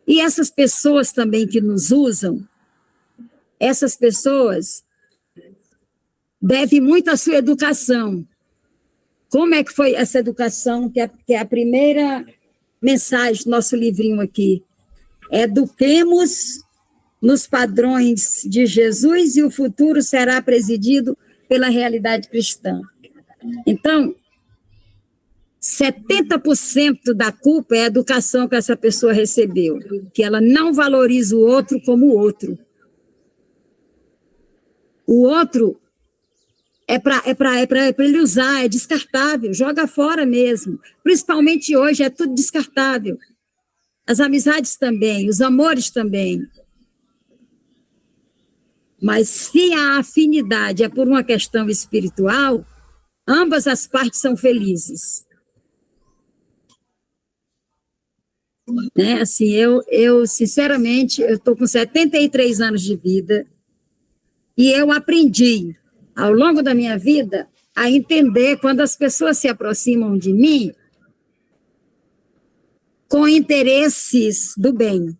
A: E essas pessoas também que nos usam, essas pessoas devem muito à sua educação. Como é que foi essa educação, que é a primeira mensagem do nosso livrinho aqui? Eduquemos nos padrões de Jesus e o futuro será presidido pela realidade cristã. Então, 70% da culpa é a educação que essa pessoa recebeu, que ela não valoriza o outro como o outro. O outro é para ele usar, é descartável, joga fora mesmo. Principalmente hoje, é tudo descartável. As amizades também, os amores também. Mas se a afinidade é por uma questão espiritual, ambas as partes são felizes. Né? Assim, eu sinceramente, eu estou com 73 anos de vida e eu aprendi, ao longo da minha vida, a entender quando as pessoas se aproximam de mim com interesses do bem.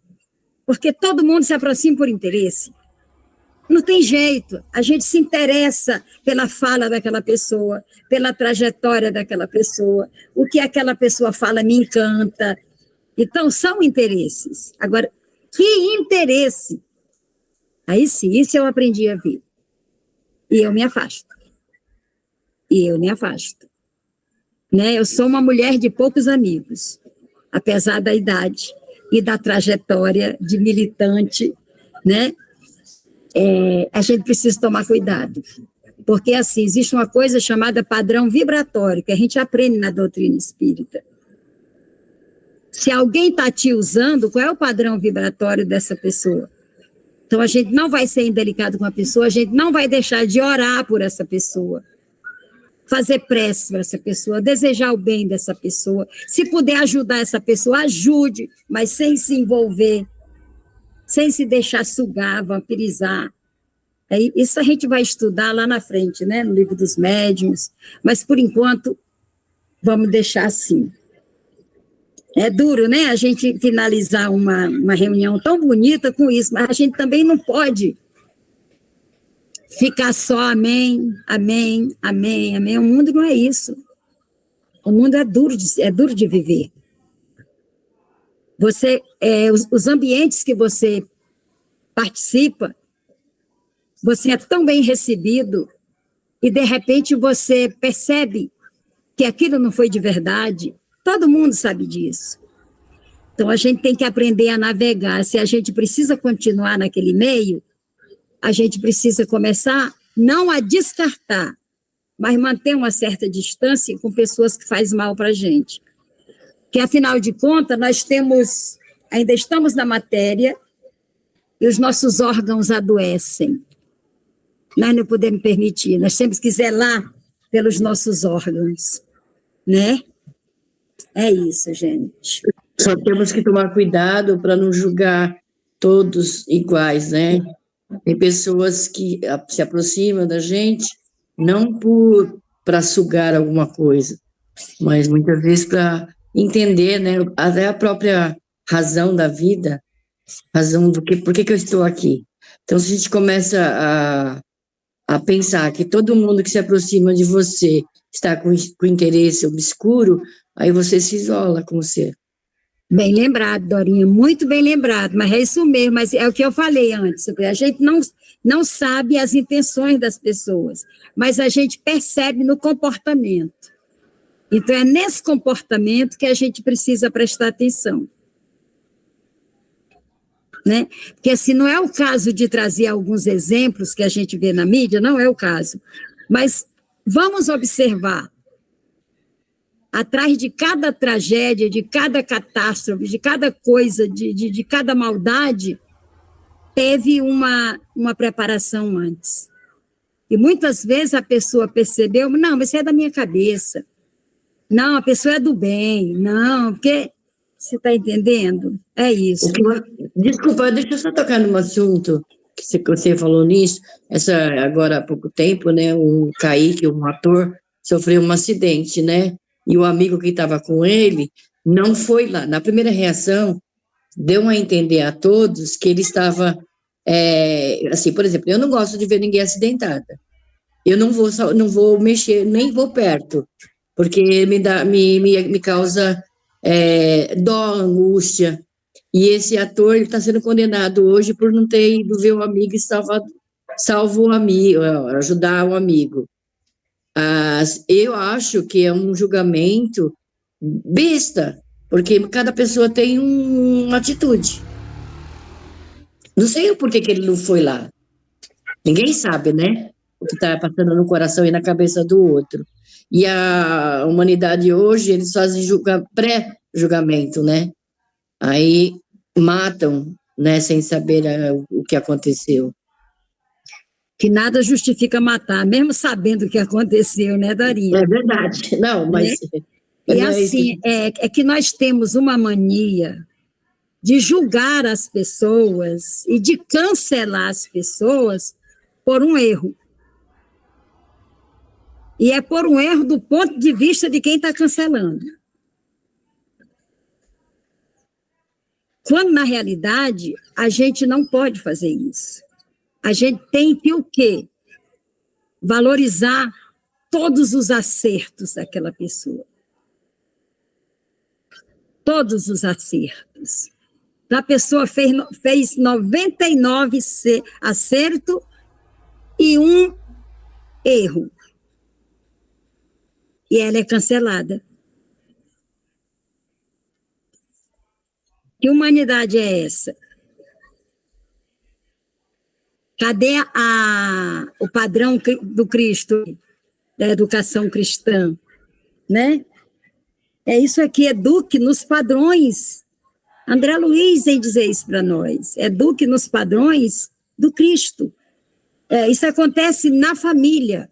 A: Porque todo mundo se aproxima por interesse. Não tem jeito, a gente se interessa pela fala daquela pessoa, pela trajetória daquela pessoa, o que aquela pessoa fala me encanta. Então, são interesses. Agora, que interesse? Aí sim, isso eu aprendi a ver. E eu me afasto. Né? Eu sou uma mulher de poucos amigos, apesar da idade e da trajetória de militante, né? A gente precisa tomar cuidado, porque assim, existe uma coisa chamada padrão vibratório, que a gente aprende na doutrina espírita. Se alguém está te usando, qual é o padrão vibratório dessa pessoa? Então, a gente não vai ser indelicado com a pessoa, a gente não vai deixar de orar por essa pessoa. fazer prece para essa pessoa, desejar o bem dessa pessoa. Se puder ajudar essa pessoa, ajude, mas sem se envolver, sem se deixar sugar, vampirizar. Isso a gente vai estudar lá na frente, né, no livro dos médiuns, mas, por enquanto, vamos deixar assim. É duro, né, a gente finalizar uma reunião tão bonita com isso, mas a gente também não pode ficar só amém, amém, amém, amém. O mundo não é isso. O mundo é duro de viver. Os ambientes que você participa, você é tão bem recebido e, de repente, você percebe que aquilo não foi de verdade. Todo mundo sabe disso. Então, a gente tem que aprender a navegar. Se a gente precisa continuar naquele meio, a gente precisa começar não a descartar, mas manter uma certa distância com pessoas que fazem mal para a gente. Que, afinal de contas, ainda estamos na matéria e os nossos órgãos adoecem. Nós não podemos permitir, nós temos que zelar pelos nossos órgãos, né? É isso, gente.
B: Só temos que tomar cuidado para não julgar todos iguais, né? Tem pessoas que se aproximam da gente não para sugar alguma coisa, mas muitas vezes para entender, né? Até a própria razão da vida, razão do por que eu estou aqui. Então, se a gente começa a pensar que todo mundo que se aproxima de você está com interesse obscuro, aí você se isola como ser.
A: Bem lembrado, Dorinha, muito bem lembrado, mas é isso mesmo, mas é o que eu falei antes, a gente não sabe as intenções das pessoas, mas a gente percebe no comportamento. Então, é nesse comportamento que a gente precisa prestar atenção. Né? Porque, assim, não é o caso de trazer alguns exemplos que a gente vê na mídia, não é o caso, mas vamos observar. Atrás de cada tragédia, de cada catástrofe, de cada coisa, de cada maldade, teve uma preparação antes. E muitas vezes a pessoa percebeu, não, mas isso é da minha cabeça. Não, a pessoa é do bem. Não, porque você está entendendo? É isso.
B: Desculpa, deixa eu só tocar num assunto que você falou nisso. Agora há pouco tempo, né, o Kaique, um ator, sofreu um acidente, né? E o amigo que estava com ele não foi lá. Na primeira reação, deu a entender a todos que ele estava, assim, por exemplo, eu não gosto de ver ninguém acidentada. Eu não vou mexer, nem vou perto, porque me causa dó, angústia. E esse ator está sendo condenado hoje por não ter ido ver o amigo e salvo o amigo, ajudar o amigo. Eu acho que é um julgamento besta, porque cada pessoa tem uma atitude. Não sei o porquê que ele não foi lá. Ninguém sabe, né? O que está passando no coração e na cabeça do outro. E a humanidade hoje, eles fazem pré-julgamento, né? Aí matam, né? Sem saber o que aconteceu.
A: Que nada justifica matar, mesmo sabendo o que aconteceu, né, Dorinha?
B: É verdade. Não, mas...
A: E assim, é que nós temos uma mania de julgar as pessoas e de cancelar as pessoas por um erro. E é por um erro do ponto de vista de quem está cancelando. Quando, na realidade, a gente não pode fazer isso. A gente tem que o quê? Valorizar todos os acertos daquela pessoa. Todos os acertos. A pessoa fez 99 acertos e um erro. E ela é cancelada. Que humanidade é essa? Cadê o padrão do Cristo, da educação cristã? Né? É isso aqui, eduque nos padrões. André Luiz vem dizer isso para nós. Eduque nos padrões do Cristo. Isso acontece na família.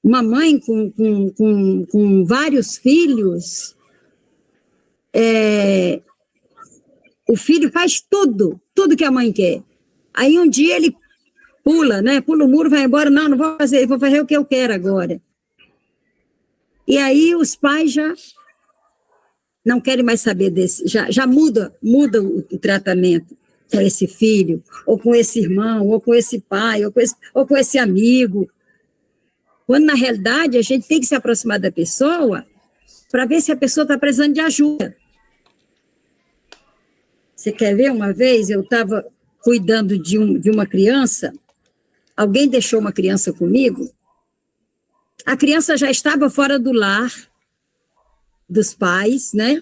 A: Uma mãe com vários filhos, o filho faz tudo que a mãe quer. Aí um dia ele pula, né? Pula o muro, vai embora. Não vou fazer o que eu quero agora. E aí os pais já não querem mais saber desse, já muda o tratamento com esse filho, ou com esse irmão, ou com esse pai, ou com esse amigo. Quando, na realidade, a gente tem que se aproximar da pessoa para ver se a pessoa está precisando de ajuda. Você quer ver? Uma vez eu estava cuidando de uma criança, alguém deixou uma criança comigo, a criança já estava fora do lar dos pais, né?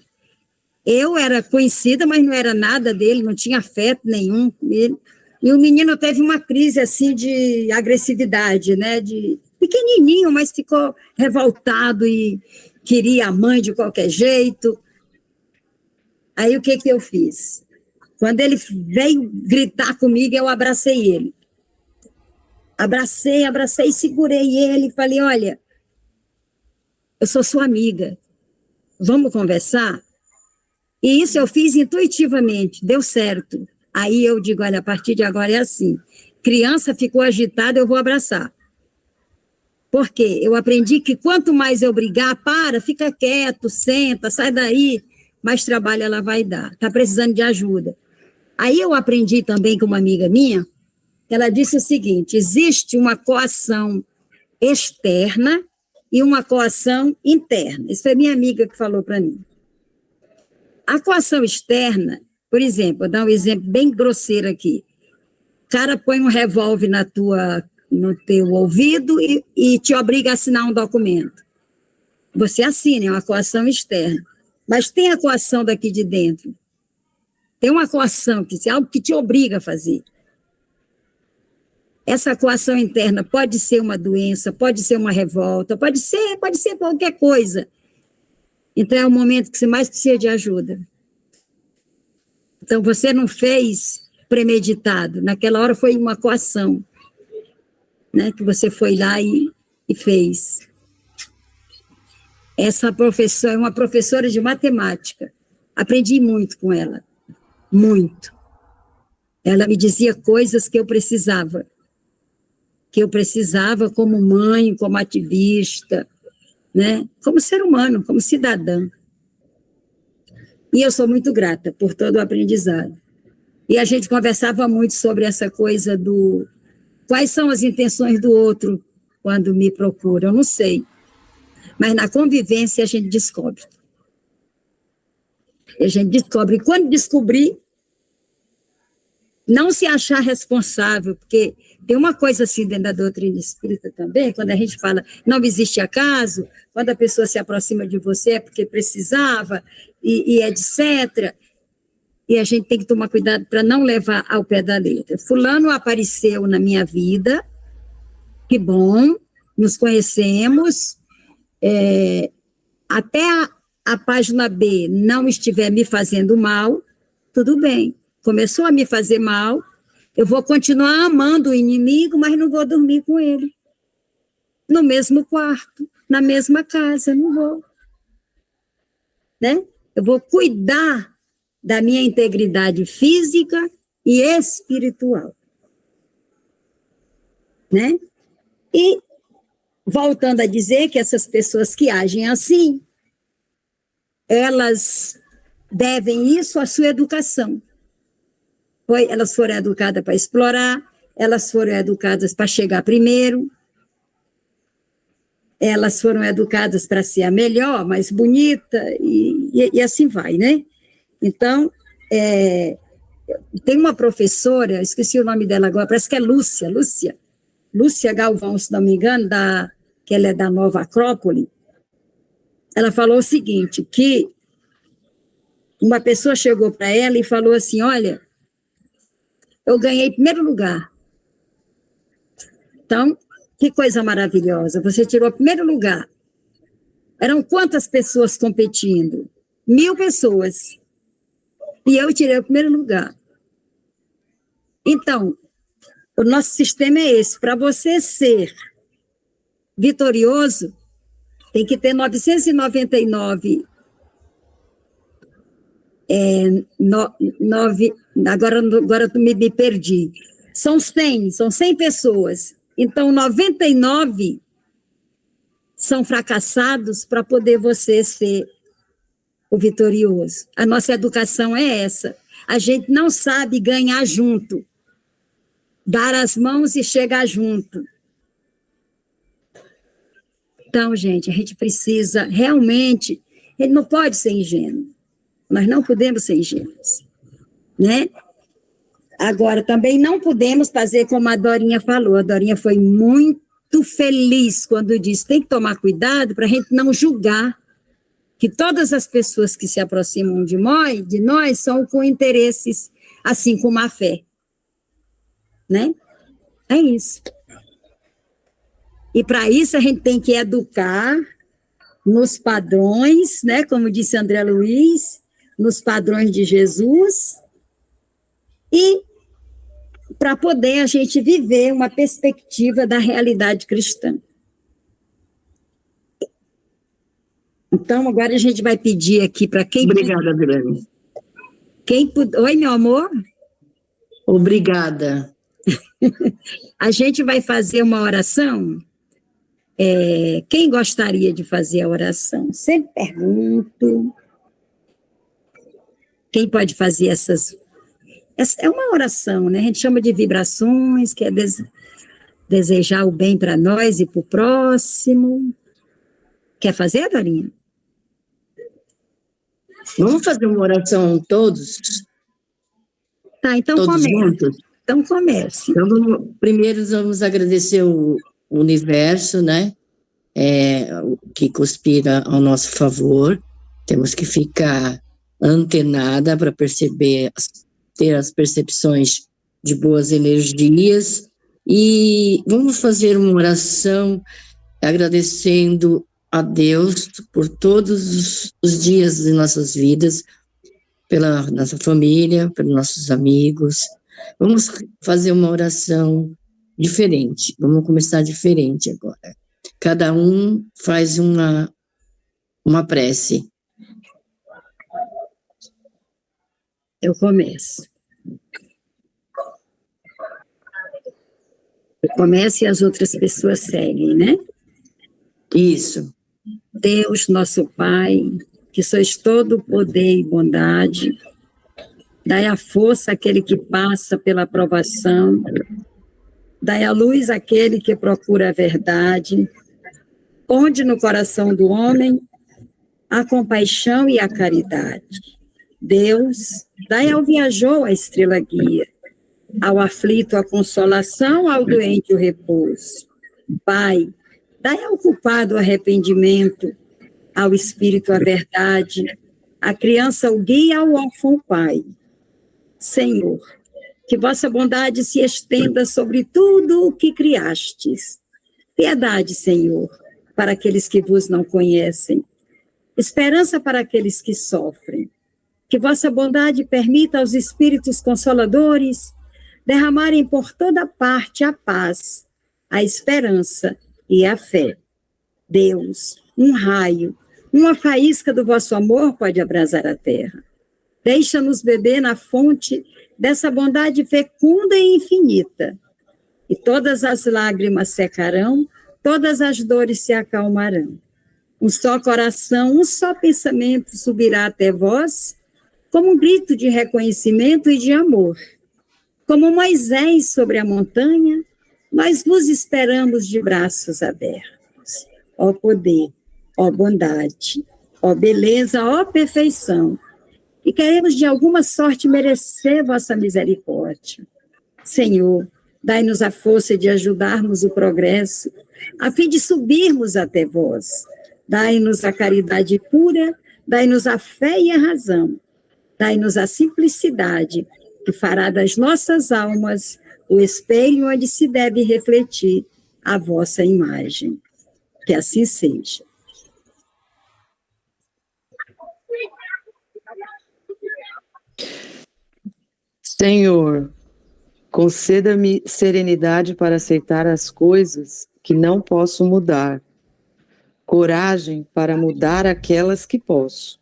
A: Eu era conhecida, mas não era nada dele, não tinha afeto nenhum nele. E o menino teve uma crise, assim, de agressividade, né? De pequenininho, mas ficou revoltado e queria a mãe de qualquer jeito. Aí, o que eu fiz? Quando ele veio gritar comigo, eu abracei ele. Abracei, segurei ele e falei, olha, eu sou sua amiga, vamos conversar? E isso eu fiz intuitivamente, deu certo. Aí eu digo, olha, a partir de agora é assim, criança ficou agitada, eu vou abraçar. Por quê? Eu aprendi que quanto mais eu brigar, fica quieto, senta, sai daí, mais trabalho ela vai dar, está precisando de ajuda. Aí eu aprendi também com uma amiga minha, ela disse o seguinte, existe uma coação externa e uma coação interna. Isso foi minha amiga que falou para mim. A coação externa, por exemplo, vou dar um exemplo bem grosseiro aqui. O cara põe um revólver no teu ouvido e te obriga a assinar um documento. Você assina, é uma coação externa. Mas tem a coação daqui de dentro. Tem uma coação, que é algo que te obriga a fazer. Essa coação interna pode ser uma doença, pode ser uma revolta, pode ser qualquer coisa. Então, é o momento que você mais precisa de ajuda. Então, você não fez premeditado. Naquela hora foi uma coação, né, que você foi lá e fez. Essa professora é uma professora de matemática. Aprendi muito com ela. Muito. Ela me dizia coisas que eu precisava como mãe, como ativista, né? Como ser humano, como cidadã. E eu sou muito grata por todo o aprendizado. E a gente conversava muito sobre essa coisa quais são as intenções do outro quando me procura, eu não sei. Mas na convivência a gente descobre. E a gente descobre. E quando descobrir, não se achar responsável, porque tem uma coisa assim dentro da doutrina espírita também, quando a gente fala não existe acaso, quando a pessoa se aproxima de você é porque precisava, e etc. E a gente tem que tomar cuidado para não levar ao pé da letra. Fulano apareceu na minha vida, que bom, nos conhecemos, até a página B não estiver me fazendo mal, tudo bem. Começou a me fazer mal, eu vou continuar amando o inimigo, mas não vou dormir com ele. No mesmo quarto, na mesma casa, não vou. Né? Eu vou cuidar da minha integridade física e espiritual. Né? E, voltando a dizer que essas pessoas que agem assim, elas devem isso à sua educação. Elas foram educadas para explorar, elas foram educadas para chegar primeiro, elas foram educadas para ser a melhor, mais bonita, e assim vai, né? Então, tem uma professora, esqueci o nome dela agora, parece que é Lúcia Galvão, se não me engano, que ela é da Nova Acrópole. Ela falou o seguinte, que uma pessoa chegou para ela e falou assim, olha, eu ganhei primeiro lugar. Então, que coisa maravilhosa, você tirou primeiro lugar. Eram quantas pessoas competindo? 1.000 pessoas. E eu tirei o primeiro lugar. Então, o nosso sistema é esse, para você ser vitorioso, tem que ter 999. Agora me perdi. São 100 pessoas. Então, 99 são fracassados para poder você ser o vitorioso. A nossa educação é essa. A gente não sabe ganhar junto, dar as mãos e chegar junto. Então, gente, a gente precisa realmente, ele não pode ser ingênuo. Nós não podemos ser ingênuos, né? Agora, também não podemos fazer como a Dorinha falou. A Dorinha foi muito feliz quando disse, tem que tomar cuidado para a gente não julgar que todas as pessoas que se aproximam de nós são com interesses, assim como a fé, né? É isso. E para isso a gente tem que educar nos padrões, né? Como disse André Luiz, nos padrões de Jesus, e para poder a gente viver uma perspectiva da realidade cristã. Então, agora a gente vai pedir aqui para quem...
B: Obrigada, Vilane.
A: Oi, meu amor?
B: Obrigada.
A: A gente vai fazer uma oração. Quem gostaria de fazer a oração? Sempre pergunto. Quem pode fazer essas... É uma oração, né? A gente chama de vibrações, que é desejar o bem para nós e para o próximo. Quer fazer, Dorinha?
B: Vamos fazer uma oração todos?
A: Tá, então
B: todos
A: comece.
B: Juntos?
A: Então comece.
B: Então, primeiro vamos agradecer o universo, né? Que conspira ao nosso favor. Temos que ficar antenada para ter as percepções de boas energias, e vamos fazer uma oração agradecendo a Deus por todos os dias de nossas vidas, pela nossa família, pelos nossos amigos. Vamos fazer uma oração diferente, vamos começar diferente agora. Cada um faz uma prece.
A: Eu começo. Eu começo e as outras pessoas seguem, né?
B: Isso.
A: Deus, nosso Pai, que sois todo poder e bondade, dai a força àquele que passa pela provação, dai a luz àquele que procura a verdade, ponde no coração do homem a compaixão e a caridade. Deus, dai ao viajor a estrela guia, ao aflito a consolação, ao doente o repouso. Pai, dai ao culpado o arrependimento, ao espírito a verdade, à criança o guia, ao órfão o pai. Senhor, que vossa bondade se estenda sobre tudo o que criastes. Piedade, Senhor, para aqueles que vos não conhecem. Esperança para aqueles que sofrem. Que vossa bondade permita aos espíritos consoladores derramarem por toda parte a paz, a esperança e a fé. Deus, um raio, uma faísca do vosso amor pode abrasar a terra. Deixa-nos beber na fonte dessa bondade fecunda e infinita. E todas as lágrimas secarão, todas as dores se acalmarão. Um só coração, um só pensamento subirá até vós, como um grito de reconhecimento e de amor. Como Moisés sobre a montanha, nós vos esperamos de braços abertos. Ó poder, ó bondade, ó beleza, ó perfeição. E queremos de alguma sorte merecer vossa misericórdia. Senhor, dai-nos a força de ajudarmos o progresso, a fim de subirmos até vós. Dai-nos a caridade pura, dai-nos a fé e a razão. Dai-nos a simplicidade, que fará das nossas almas o espelho onde se deve refletir a vossa imagem. Que assim seja.
H: Senhor, conceda-me serenidade para aceitar as coisas
G: que não posso mudar, coragem para mudar aquelas que posso,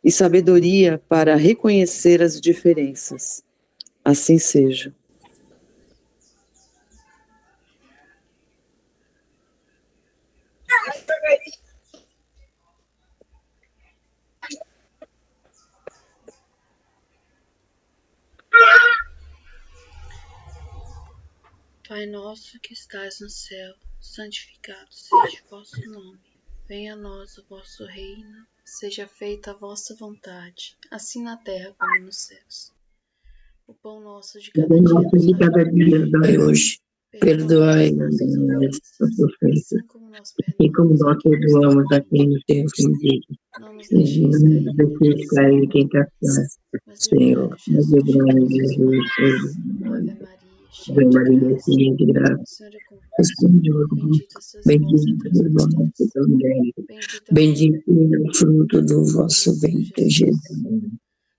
G: e sabedoria para reconhecer as diferenças. Assim seja.
D: Pai nosso que estais no céu, santificado seja o vosso nome. Venha a nós o vosso reino, seja feita a vossa vontade, assim na terra como nos céus. O pão nosso de cada dia nos dai hoje.
B: Perdoai-nos as nossas ofensas,
D: assim como nós
B: e como nós perdoamos a quem nos tem ofendido.
D: não nos
B: E
D: deixeis
B: não nos deixeis cair em tentação,
D: mas
B: Senhor,
D: livrai-nos,
B: nos livrai de Jesus.
D: Ave Maria,
B: Ave Maria, cheia de graça,
D: o Senhor é
B: o Senhor,
D: bendita sois vós
B: bendito
D: entre
B: é
D: as
B: vosso também.
D: bendito
B: Bendito é o fruto do vosso ventre, Jesus.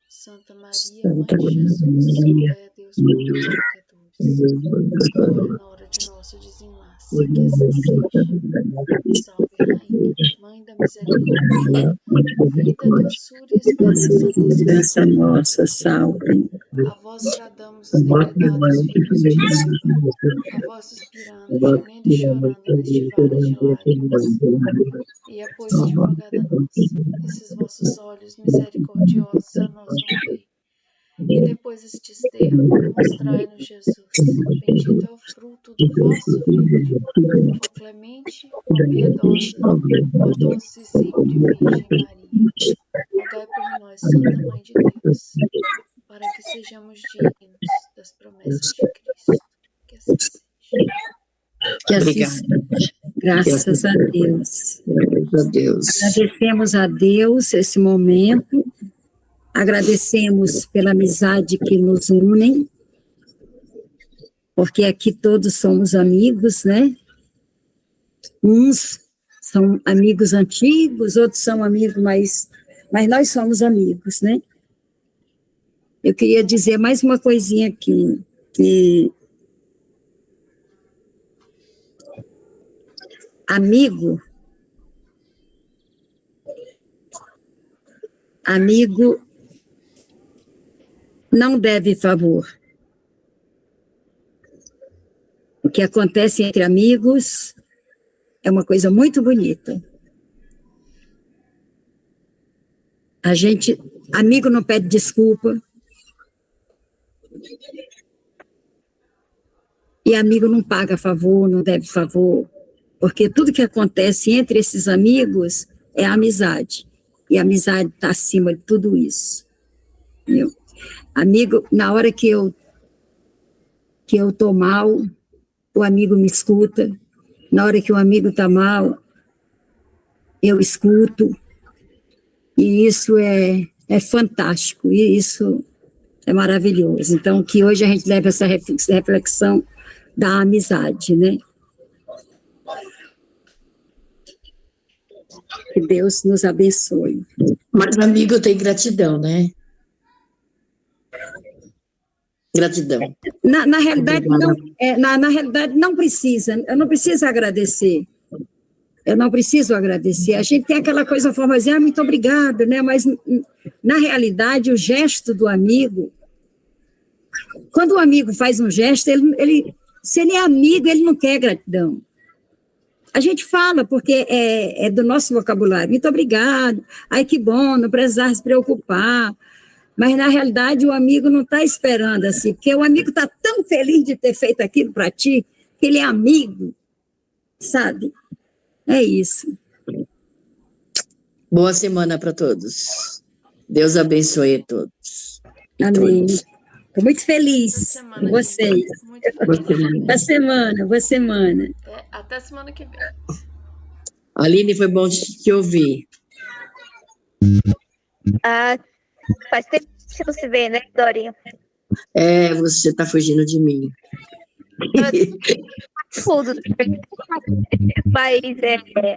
D: Santa Maria,
B: Santa
D: Mãe de Jesus,
B: Maria,
D: rogai a Deus por nós, pecadores, agora e na hora de nosso desenlace, que assim seja. Salve, Rainha, Mãe da Misericórdia, vida, doçura e
A: Esperança nossa, salve.
D: a vós bradamos, encarregados de justiça, a vós suspirando, gemendo e chorando neste vale de lágrimas. E após de rogar a nós, esses vossos olhos misericordiosos a nós volvei. E depois estes termos, mostrai-nos Jesus. Bendito é o fruto do vosso ventre. Ó clemente, ó piedosa, ó doce e sempre Virgem Maria. Rogai por nós, Santa Mãe de Deus, para que sejamos dignos das promessas de Cristo. Que assim seja.
A: Que assim
B: Obrigado.
A: seja. Graças a Deus.
B: Graças a Deus.
A: Agradecemos a Deus esse momento. Agradecemos pela amizade que nos une, porque aqui todos somos amigos, né? Uns são amigos antigos, outros são amigos, mas nós somos amigos, né? Eu queria dizer mais uma coisinha aqui, que amigo não deve favor. O que acontece entre amigos é uma coisa muito bonita. Amigo não pede desculpa. E amigo não paga favor, não deve favor. Porque tudo que acontece entre esses amigos é amizade. E a amizade está acima de tudo isso. Entendeu? Amigo, na hora que eu estou mal, o amigo me escuta. Na hora que o amigo está mal, eu escuto. E isso é fantástico, e isso é maravilhoso. Então, que hoje a gente leve essa reflexão da amizade, né? Que Deus nos abençoe.
B: Mas amigo tem gratidão, né? Gratidão.
A: Na realidade, não, na realidade, não precisa. Eu não preciso agradecer. Eu não preciso agradecer. A gente tem aquela coisa formosa, muito obrigado, né? Mas, na realidade, o gesto do amigo, quando o amigo faz um gesto, se ele é amigo, ele não quer gratidão. A gente fala, porque é do nosso vocabulário. Muito obrigado. Ai, que bom, não precisar se preocupar. Mas, na realidade, o amigo não está esperando assim, porque o amigo está tão feliz de ter feito aquilo para ti, que ele é amigo, sabe? É isso.
B: Boa semana para todos. Deus abençoe a todos.
A: Amém. Estou muito feliz com vocês. Boa semana.
D: Até semana que vem.
B: Aline, foi bom te ouvir.
E: Faz tempo que você vê, né, Dorinha?
B: Você está fugindo de mim.
E: Tudo. Mas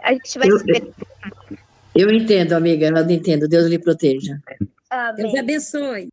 E: a gente vai esperar.
B: Eu entendo, amiga, eu entendo. Deus lhe proteja.
E: Amém.
A: Deus abençoe.